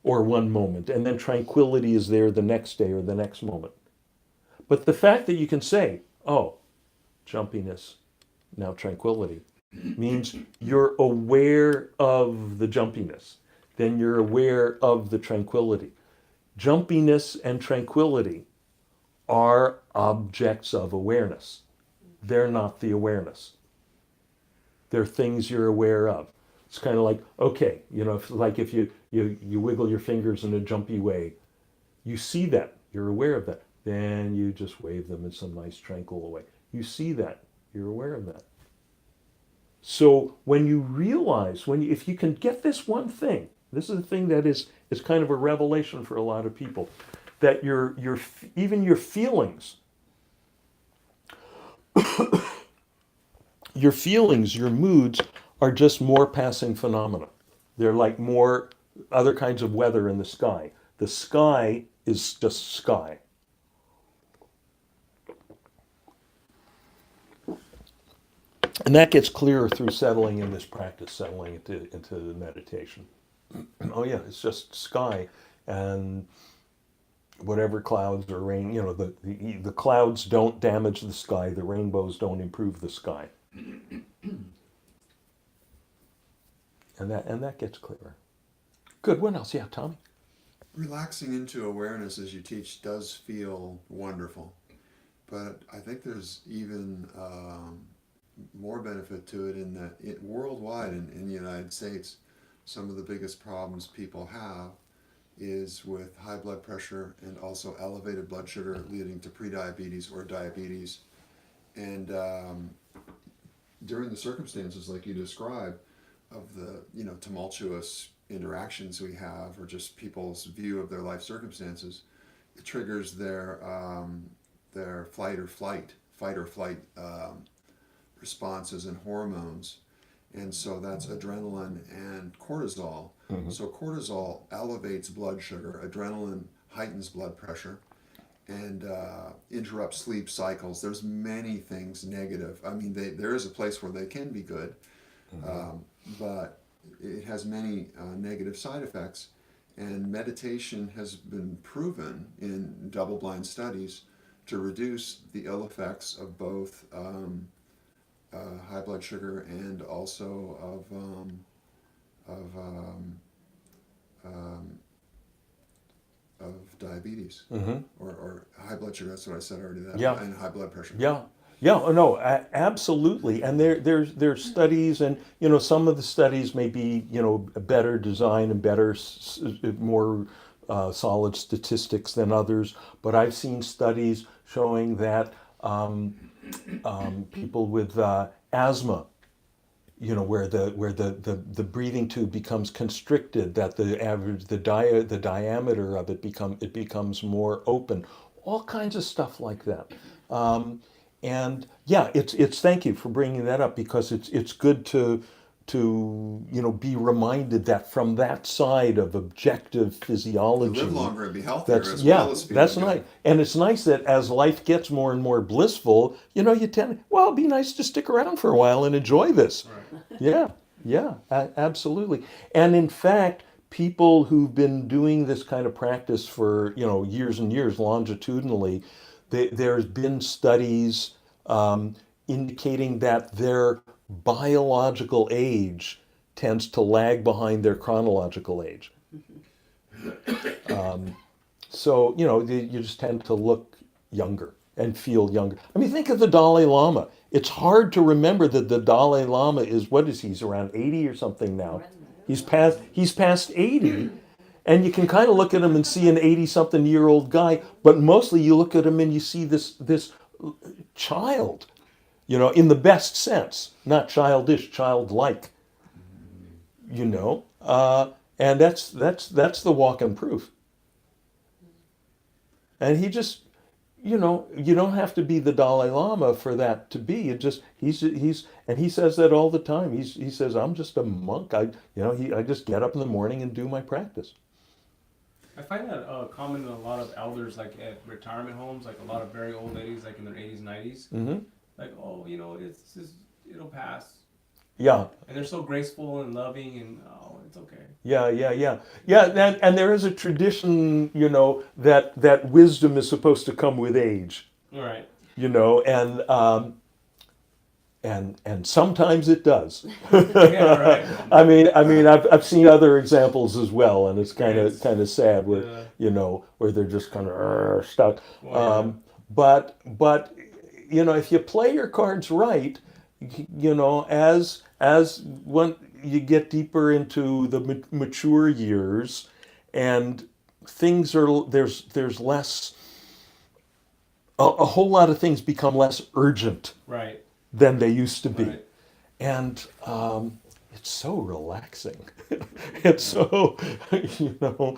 or one moment, and then tranquility is there the next day or the next moment. But the fact that you can say, oh, jumpiness, now tranquility, means you're aware of the jumpiness. Then you're aware of the tranquility. Jumpiness and tranquility are objects of awareness. They're not the awareness. They're things you're aware of. It's kind of like, okay, if you wiggle your fingers in a jumpy way, you see that, you're aware of that. Then you just wave them in some nice tranquil way. You see that, you're aware of that. So when you realize, if you can get this one thing, this is the thing that is kind of a revelation for a lot of people, that even your feelings, your moods are just more passing phenomena. They're like more other kinds of weather in the sky. The sky is just sky. And that gets clearer through settling in this practice, settling into meditation. Oh yeah, it's just sky, and whatever clouds or rain, the clouds don't damage the sky, the rainbows don't improve the sky. And that gets clearer. Good. What else? Yeah, Tommy? Relaxing into awareness as you teach does feel wonderful, but I think there's even more benefit to it in that worldwide in the United States, some of the biggest problems people have is with high blood pressure and also elevated blood sugar leading to prediabetes or diabetes. And during the circumstances like you described of the tumultuous interactions we have, or just people's view of their life circumstances, it triggers their fight or flight responses and hormones. And so that's adrenaline and cortisol. Mm-hmm. So cortisol elevates blood sugar, adrenaline heightens blood pressure, and interrupts sleep cycles. There's many things negative. I mean, there is a place where they can be good, mm-hmm. But it has many negative side effects. And meditation has been proven in double-blind studies to reduce the ill effects of both high blood sugar and also of diabetes, mm-hmm. or high blood sugar. That's what I said already. Yeah. And high blood pressure. Yeah. Yeah. Oh, no. Absolutely. And there's studies, and some of the studies may be better design and better, more solid statistics than others. But I've seen studies showing that people with asthma, where the breathing tube becomes constricted, that the diameter of it becomes more open, all kinds of stuff like that. And yeah, it's thank you for bringing that up, because it's good to be reminded that from that side of objective physiology, live longer and be healthier well as feeling that's good. nice. And it's nice that as life gets more and more blissful, you tend, well, it'd be nice to stick around for a while and enjoy this. Right. Yeah, absolutely. And in fact, people who've been doing this kind of practice for years and years longitudinally, there's been studies indicating that their biological age tends to lag behind their chronological age. So, you just tend to look younger and feel younger. I mean, think of the Dalai Lama. It's hard to remember that the Dalai Lama is, he's around 80 or something now. He's past 80. And you can kind of look at him and see an 80-something-year-old guy, but mostly you look at him and you see this child, in the best sense, not childish, childlike, and that's the walking proof. And he just, you don't have to be the Dalai Lama for that to be. It just and he says that all the time. He says, I'm just a monk. I just get up in the morning and do my practice. I find that common in a lot of elders, like at retirement homes, like a lot of very old ladies, like in their 80s, 90s. Mm-hmm. Like, oh, it'll pass. Yeah. And they're so graceful and loving, and it's okay. Yeah. And there is a tradition, that wisdom is supposed to come with age. All right. And sometimes it does. Yeah, right. I mean, I've seen other examples as well, and it's kind of sad where where they're just kind of stuck. Well, But if you play your cards right, as when you get deeper into the mature years, and there's less. A whole lot of things become less urgent. right. Than they used to be. Right. And it's so relaxing. It's so, when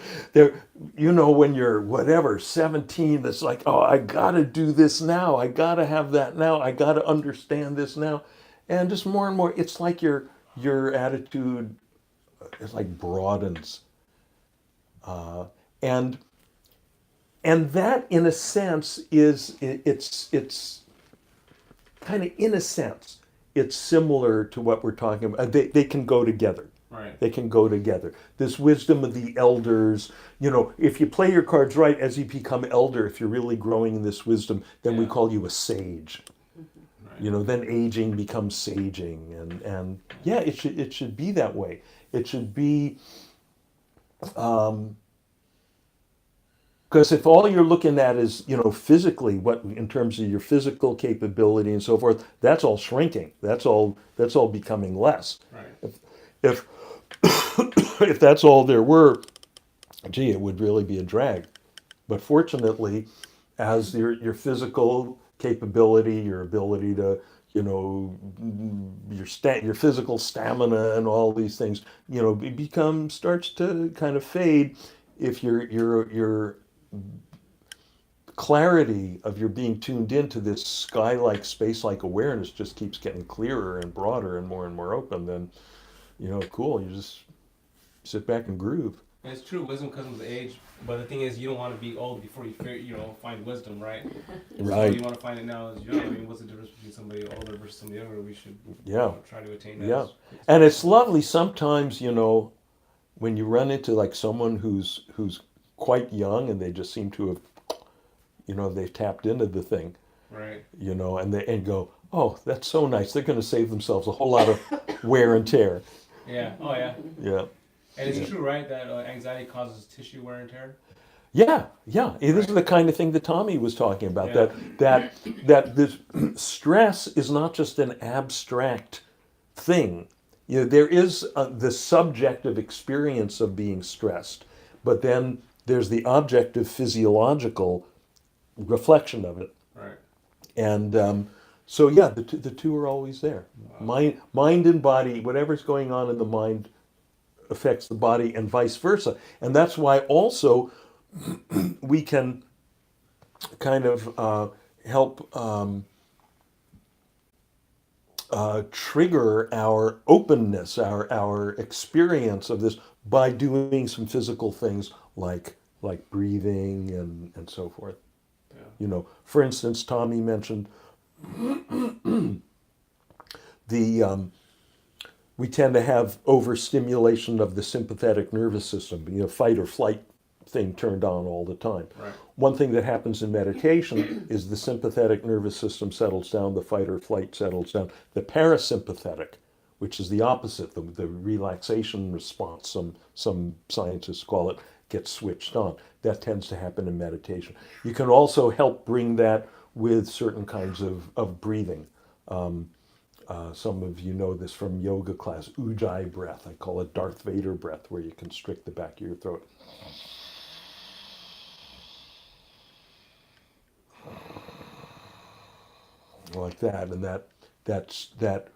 you're 17, it's like, oh, I gotta do this now. I gotta have that now. I gotta understand this now. And just more and more, it's like your attitude is like broadens. And that, in a sense, it's kind of, in a sense, it's similar to what we're talking about. They can go together. Right. They can go together. This wisdom of the elders, if you play your cards right, as you become elder, if you're really growing in this wisdom, then we call you a sage. Right. Then aging becomes saging. And yeah, it should be that way. It should be, because if all you're looking at is, physically, what in terms of your physical capability and so forth, that's all shrinking. That's all becoming less. Right. If if that's all there were, gee, it would really be a drag. But fortunately, as your physical capability, your ability to, your physical stamina and all these things, starts to kind of fade. If your clarity of your being tuned into this sky-like, space-like awareness just keeps getting clearer and broader and more open, then, cool, you just sit back and groove. And it's true, wisdom comes with age, but the thing is, you don't want to be old before you find wisdom, right? Right. So you want to find it now as young. I mean, what's the difference between somebody older versus somebody younger? We should try to attain that. Yeah. And it's lovely sometimes, when you run into like someone who's quite young and they just seem to have, they've tapped into the thing. Right. And go, oh, that's so nice. They're going to save themselves a whole lot of wear and tear. Yeah. Oh, yeah. Yeah. And it's true, right, that anxiety causes tissue wear and tear? Yeah. This is the kind of thing that Tommy was talking about. Yeah. That this stress is not just an abstract thing. There is the subjective experience of being stressed, but then there's the objective physiological reflection of it. Right. And so yeah, the two are always there. Wow. Mind and body, whatever's going on in the mind affects the body and vice versa. And that's why also we can kind of help trigger our openness, our experience of this by doing some physical things like breathing and so forth. Yeah. For instance, Tommy mentioned we tend to have overstimulation of the sympathetic nervous system, fight or flight thing turned on all the time. Right. One thing that happens in meditation is the sympathetic nervous system settles down, the fight or flight settles down. The parasympathetic, which is the opposite, the relaxation response, some scientists call it, gets switched on. That tends to happen in meditation. You can also help bring that with certain kinds of breathing. Some of you know this from yoga class, Ujjayi breath. I call it Darth Vader breath, where you constrict the back of your throat. like that, and that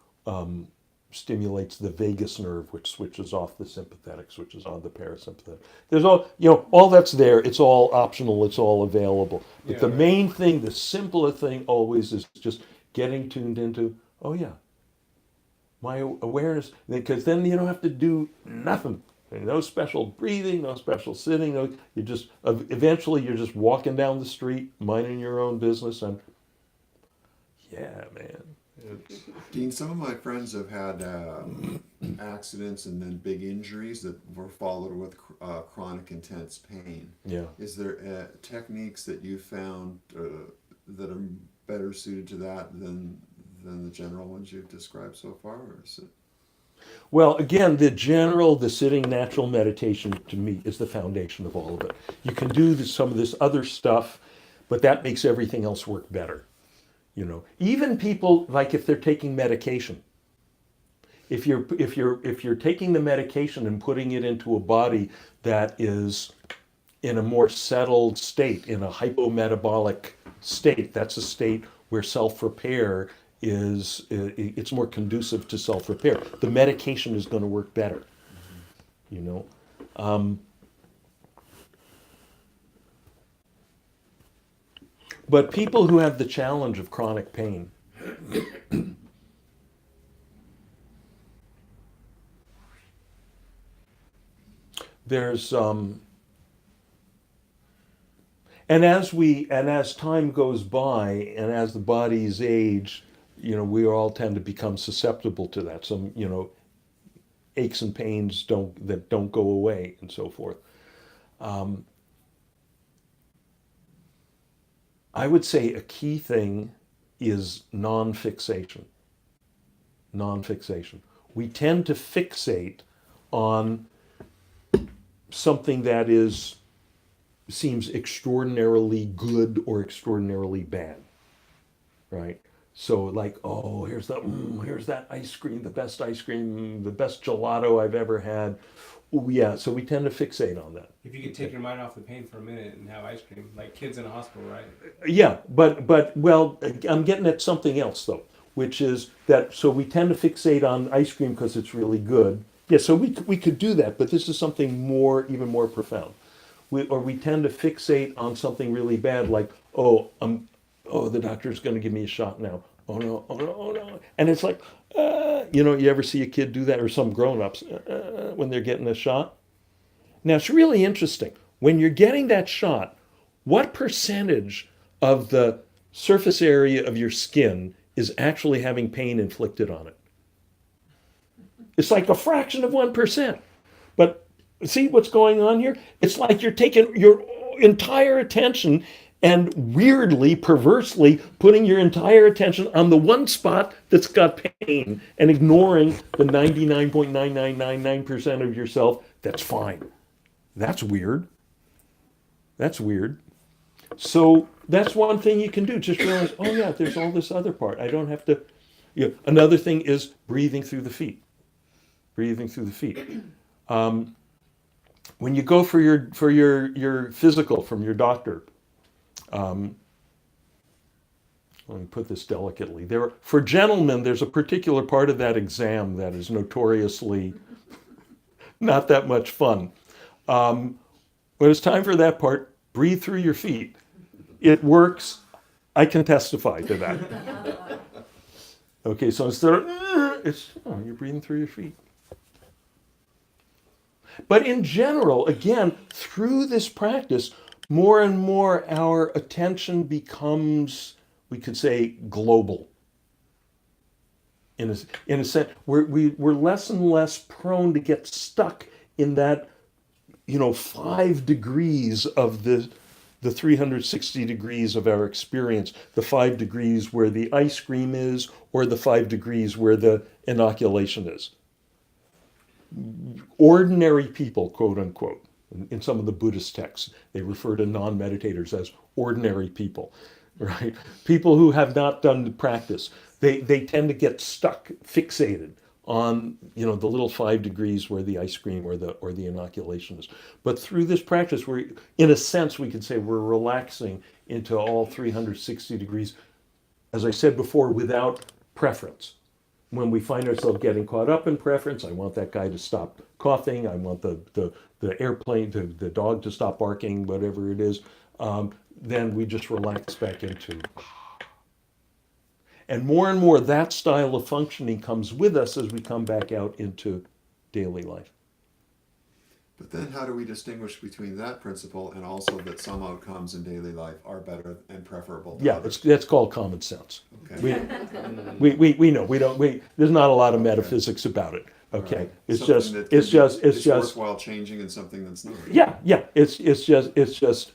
stimulates the vagus nerve, which switches off the sympathetic, switches on the parasympathetic. There's all that's there. It's all optional. It's all available. But the main thing, the simpler thing, always is just getting tuned into. Oh yeah, my awareness, because then you don't have to do nothing. No special breathing, no special sitting. You just eventually you're just walking down the street, minding your own business, and yeah, man. Dean, some of my friends have had accidents and then big injuries that were followed with chronic intense pain. Yeah. Is there techniques that you found that are better suited to that than the general ones you've described so far? Or is it... Well, again, the sitting natural meditation to me is the foundation of all of it. You can do some of this other stuff, but that makes everything else work better. Even people, like if they're taking medication, if you're taking the medication and putting it into a body that is in a more settled state, in a hypometabolic state, that's a state where self-repair it's more conducive to self-repair. The medication is going to work better, But people who have the challenge of chronic pain, there's and as time goes by and as the bodies age, we all tend to become susceptible to that. Some aches and pains don't go away and so forth. I would say a key thing is non-fixation. Non-fixation. We tend to fixate on something that seems extraordinarily good or extraordinarily bad, right? So like, oh, here's that ice cream, the best gelato I've ever had. Oh, yeah, so we tend to fixate on that. If you could take your mind off the pain for a minute and have ice cream, like kids in a hospital, right? Yeah, but well, I'm getting at something else though, which is that, so we tend to fixate on ice cream because it's really good. Yeah, so we could do that, but this is something even more profound. We tend to fixate on something really bad, like, the doctor's going to give me a shot now. Oh no. And it's like, you ever see a kid do that, or some grown-ups, when they're getting a shot? Now, it's really interesting. When you're getting that shot, what percentage of the surface area of your skin is actually having pain inflicted on it? It's like a fraction of 1%. But see what's going on here? It's like you're taking your entire attention and weirdly, perversely, putting your entire attention on the one spot that's got pain and ignoring the 99.9999% of yourself that's fine. That's weird. So that's one thing you can do. Just realize, oh yeah, there's all this other part. I don't have to. Another thing is breathing through the feet. When you go for your physical from your doctor, let me put this delicately. For gentlemen, there's a particular part of that exam that is notoriously not that much fun. When it's time for that part, breathe through your feet. It works. I can testify to that. Okay, so instead of, you're breathing through your feet. But in general, again, through this practice, more and more our attention becomes, we could say, global. In a sense, we're less and less prone to get stuck in that, 5 degrees of the 360 degrees of our experience, the 5 degrees where the ice cream is, or the 5 degrees where the inoculation is. Ordinary people, quote unquote, in some of the Buddhist texts, they refer to non-meditators as ordinary people, right? People who have not done the practice, they tend to get stuck, fixated on, the little 5 degrees where the ice cream or the inoculation is. But through this practice, in a sense, we could say we're relaxing into all 360 degrees as I said before, without preference. When we find ourselves getting caught up in preference, I want that guy to stop coughing, I want the airplane, the dog to stop barking, whatever it is, then we just relax back into. And more that style of functioning comes with us as we come back out into daily life. But then how do we distinguish between that principle and also that some outcomes in daily life are better and preferable to Yeah, others? that's called common sense. Okay. We know, there's not a lot of metaphysics about it. Okay, Right. it's Something just, that it's can be- just, it's just, worthwhile changing and something that's not. yeah, it's just,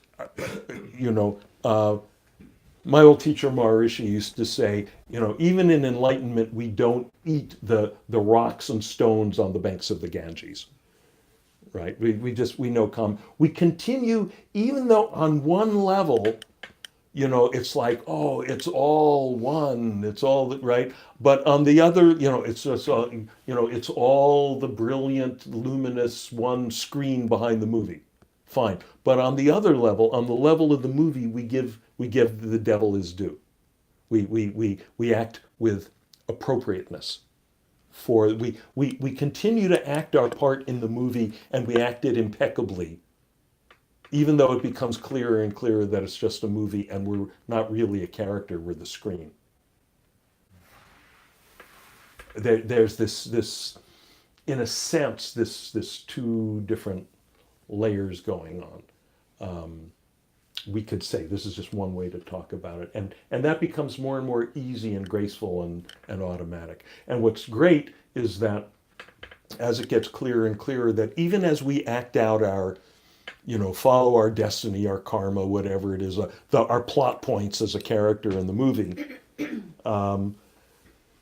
my old teacher Maharishi used to say, even in enlightenment, we don't eat the rocks and stones on the banks of the Ganges. Right? We know we continue, even though on one level, it's like, oh, it's all one, it's all right. But on the other, it's just, it's all the brilliant, luminous one screen behind the movie. Fine. But on the other level, on the level of the movie, we give the devil his due. We act with appropriateness. We continue to act our part in the movie, and we act it impeccably, even though it becomes clearer and clearer that it's just a movie and we're not really a character, we're the screen. There's this in a sense, this two different layers going on. We could say this is just one way to talk about it, and that becomes more and more easy and graceful and automatic. And what's great is that as it gets clearer and clearer, that even as we act out our, follow our destiny, our karma, whatever it is, our plot points as a character in the movie,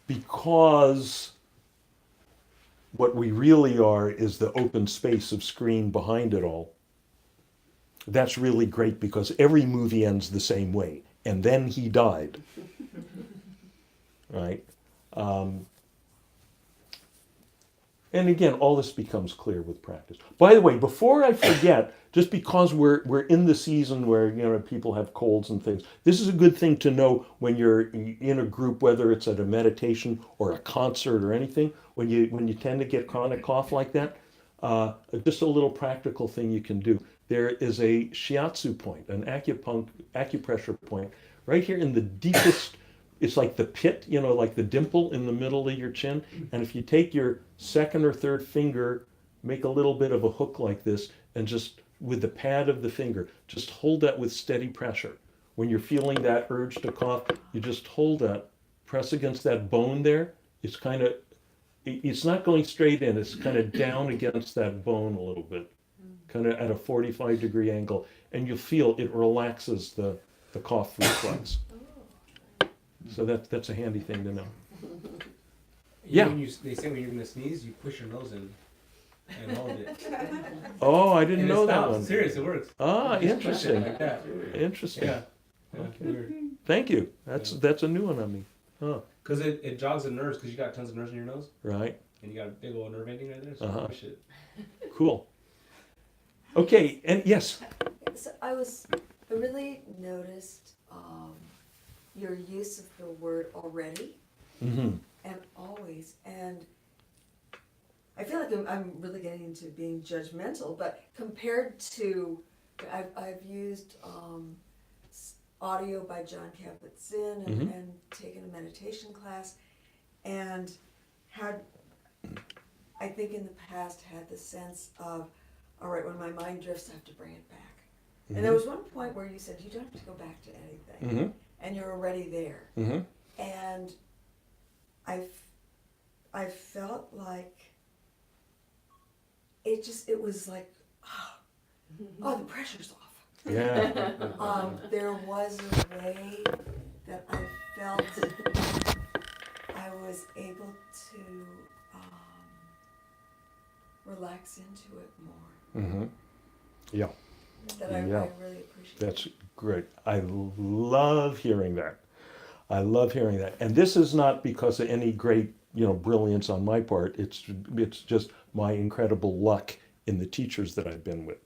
because what we really are is the open space of screen behind it all. That's really great because every movie ends the same way. And then he died. Right? And again, all this becomes clear with practice. By the way, before I forget, just because we're in the season where people have colds and things, this is a good thing to know when you're in a group, whether it's at a meditation or a concert or anything. When you tend to get chronic cough like that, just a little practical thing you can do. There is a shiatsu point, an acupressure point, right here in the deepest, it's like the pit, like the dimple in the middle of your chin. And if you take your second or third finger, make a little bit of a hook like this, and just with the pad of the finger, just hold that with steady pressure. When you're feeling that urge to cough, you just hold that, press against that bone there. It's not going straight in, it's kind of down against that bone a little bit. Kind of at a 45-degree angle, and you feel it relaxes the cough reflex. So that's a handy thing to know. Yeah. They say when you're gonna sneeze, you push your nose in and hold it. Oh, I didn't know that one. Serious, it works. Ah, You just push it interesting. like that. Interesting. Yeah. Okay. Weird. Thank you. That's a new one on me. Huh. Because it jogs the nerves, because you got tons of nerves in your nose, Right. and you got a big old nerve ending right there, so Uh-huh. push it. Cool. Okay, and yes. So I really noticed your use of the word already Mm-hmm. and always, and I feel like I'm really getting into being judgmental, but compared to, I've used audio by John Kabat-Zinn and taken a meditation class, and I think in the past had the sense of, all right, when my mind drifts, I have to bring it back. Mm-hmm. And there was one point where you said, you don't have to go back to anything. Mm-hmm. And you're already there. Mm-hmm. And I felt like it was like, oh, the pressure's off. Yeah. There was a way that I felt I was able to relax into it more. Mm-hmm. Yeah. That I Yeah. really appreciate. That's great. I love hearing that. I love hearing that. And this is not because of any great, brilliance on my part. It's just my incredible luck in the teachers that I've been with.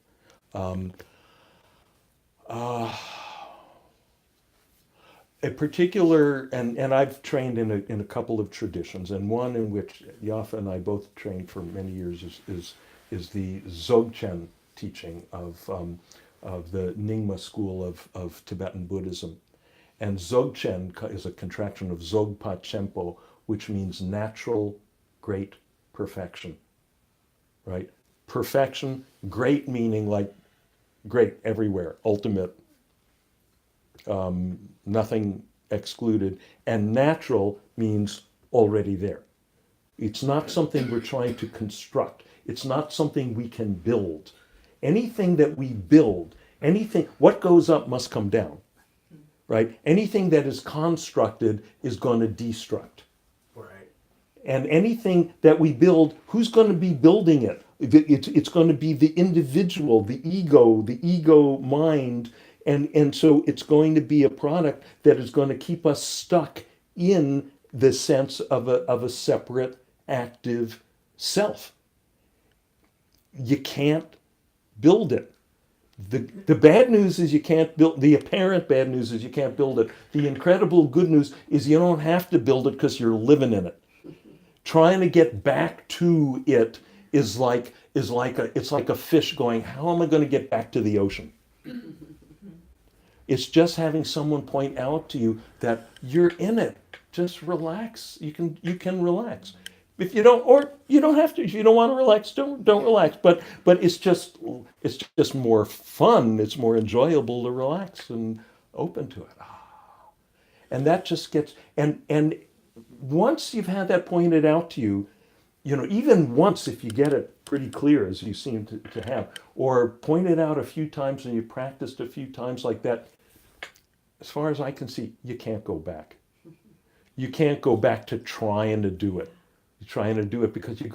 a particular, and I've trained in a couple of traditions, and one in which Yafa and I both trained for many years is the Dzogchen teaching of the Nyingma school of Tibetan Buddhism. And Dzogchen is a contraction of Dzogpa Chenpo, which means natural great perfection, right? Perfection, great meaning like great everywhere, ultimate, nothing excluded, and natural means already there. It's not something we're trying to construct. It's not something we can build. Anything that we build, what goes up must come down, right? Anything that is constructed is going to destruct. Right. And anything that we build, who's going to be building it? It's going to be the individual, the ego mind. And so it's going to be a product that is going to keep us stuck in the sense of a separate, active self. You can't build it. The bad news is you can't build, the apparent bad news is you can't build it. The incredible good news is you don't have to build it because you're living in it. Trying to get back to it is like a fish going, how am I going to get back to the ocean? It's just having someone point out to you that you're in it. Just relax. You can relax. If you don't, or you don't have to. If you don't want to relax, don't relax. But it's just more fun. It's more enjoyable to relax and open to it. And that just gets and once you've had that pointed out to you, even once if you get it pretty clear as you seem to have, or pointed out a few times and you practiced a few times like that, as far as I can see, you can't go back. You can't go back to trying to do it. You're trying to do it because you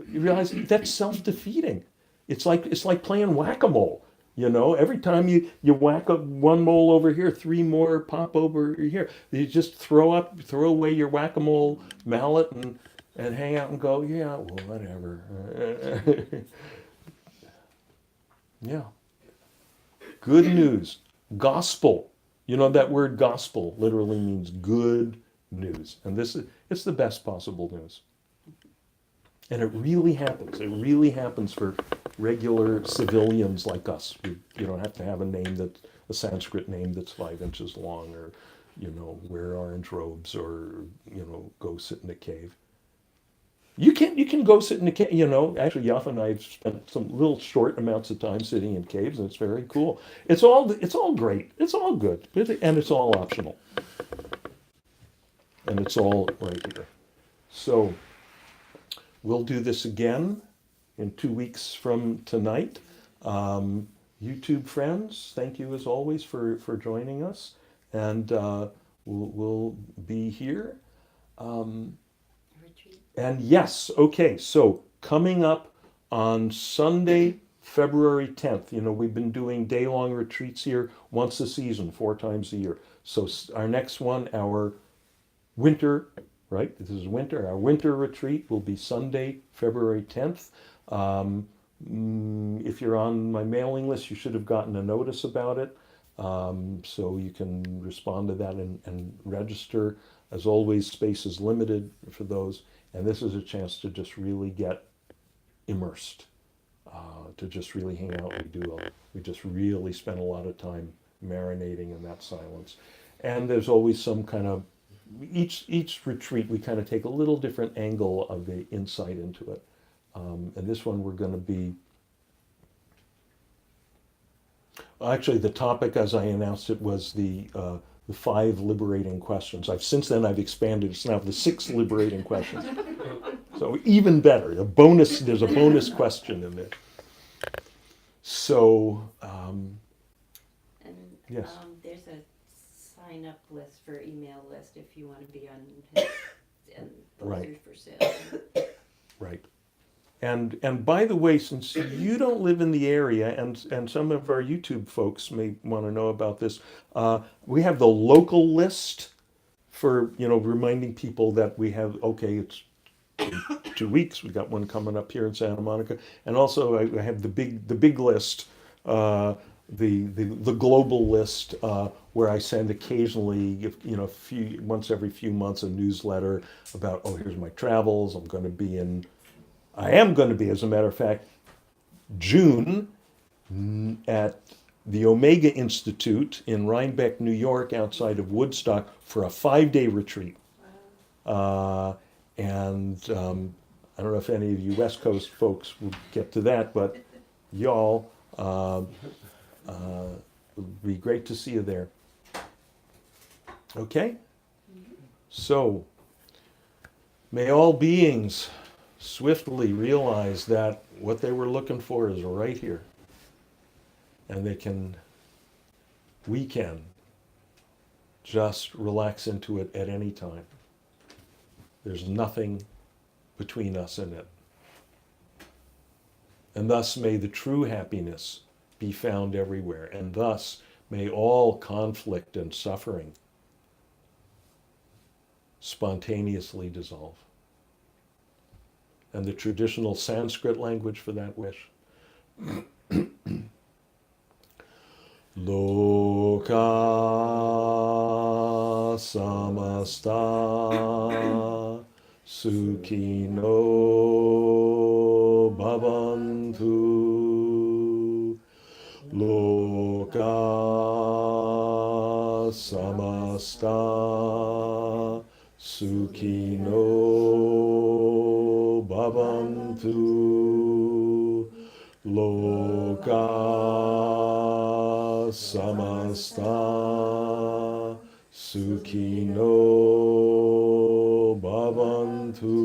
realize that's self-defeating. It's like playing whack-a-mole. Every time you whack up one mole over here, three more pop over here. You just throw away your whack-a-mole mallet and hang out and go, yeah, well, whatever. Yeah. Good news. Gospel. That word gospel literally means good news. And it's the best possible news. And it really happens. It really happens for regular civilians like us. You don't have to have a Sanskrit name that's 5 inches long, or, wear orange robes, or, go sit in a cave. You can go sit in a cave, Actually, Yafa and I have spent some little short amounts of time sitting in caves, and it's very cool. It's all great. It's all good, and it's all optional. And it's all right here. So we'll do this again in 2 weeks from tonight. YouTube friends, thank you as always for joining us, and we'll be here. And yes, okay, so coming up on Sunday, February 10th, we've been doing day-long retreats here once a season, 4 times a year. So our next one, our winter, right? This is winter. Our winter retreat will be Sunday, February 10th. If you're on my mailing list, you should have gotten a notice about it. So you can respond to that and register. As always, space is limited for those. And this is a chance to just really get immersed, to just really hang out. We just really spend a lot of time marinating in that silence. And there's always some kind of, each retreat, we kind of take a little different angle of the insight into it. And this one we're going to be, actually the topic as I announced it was the 5 liberating questions. Since then I've expanded. It's now the 6 liberating questions. So even better. There's a bonus question in there. So, yes. There's a sign up list for email list if you want to be on his and Right. for sale. Right. And by the way, since you don't live in the area, and some of our YouTube folks may want to know about this, we have the local list for, reminding people that we have, it's 2 weeks. We got one coming up here in Santa Monica. And also I have the big list the global list where I send occasionally, once every few months, a newsletter about, oh, here's my travels. I am going to be, as a matter of fact, June at the Omega Institute in Rhinebeck, New York, outside of Woodstock, for a 5-day retreat. And I don't know if any of you West Coast folks will get to that, but y'all, it would be great to see you there. Okay? So, may all beings swiftly realize that what they were looking for is right here. And we can just relax into it at any time. There's nothing between us and it. And thus may the true happiness be found everywhere. And thus may all conflict and suffering spontaneously dissolve. And the traditional Sanskrit language for that wish. Loka samasta sukhino bhavantu. Loka samasta sukhino bhavantu. Loka samasta sukhino bhavantu.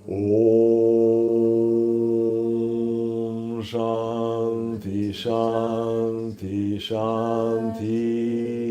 Om Shanti Shanti Shanti.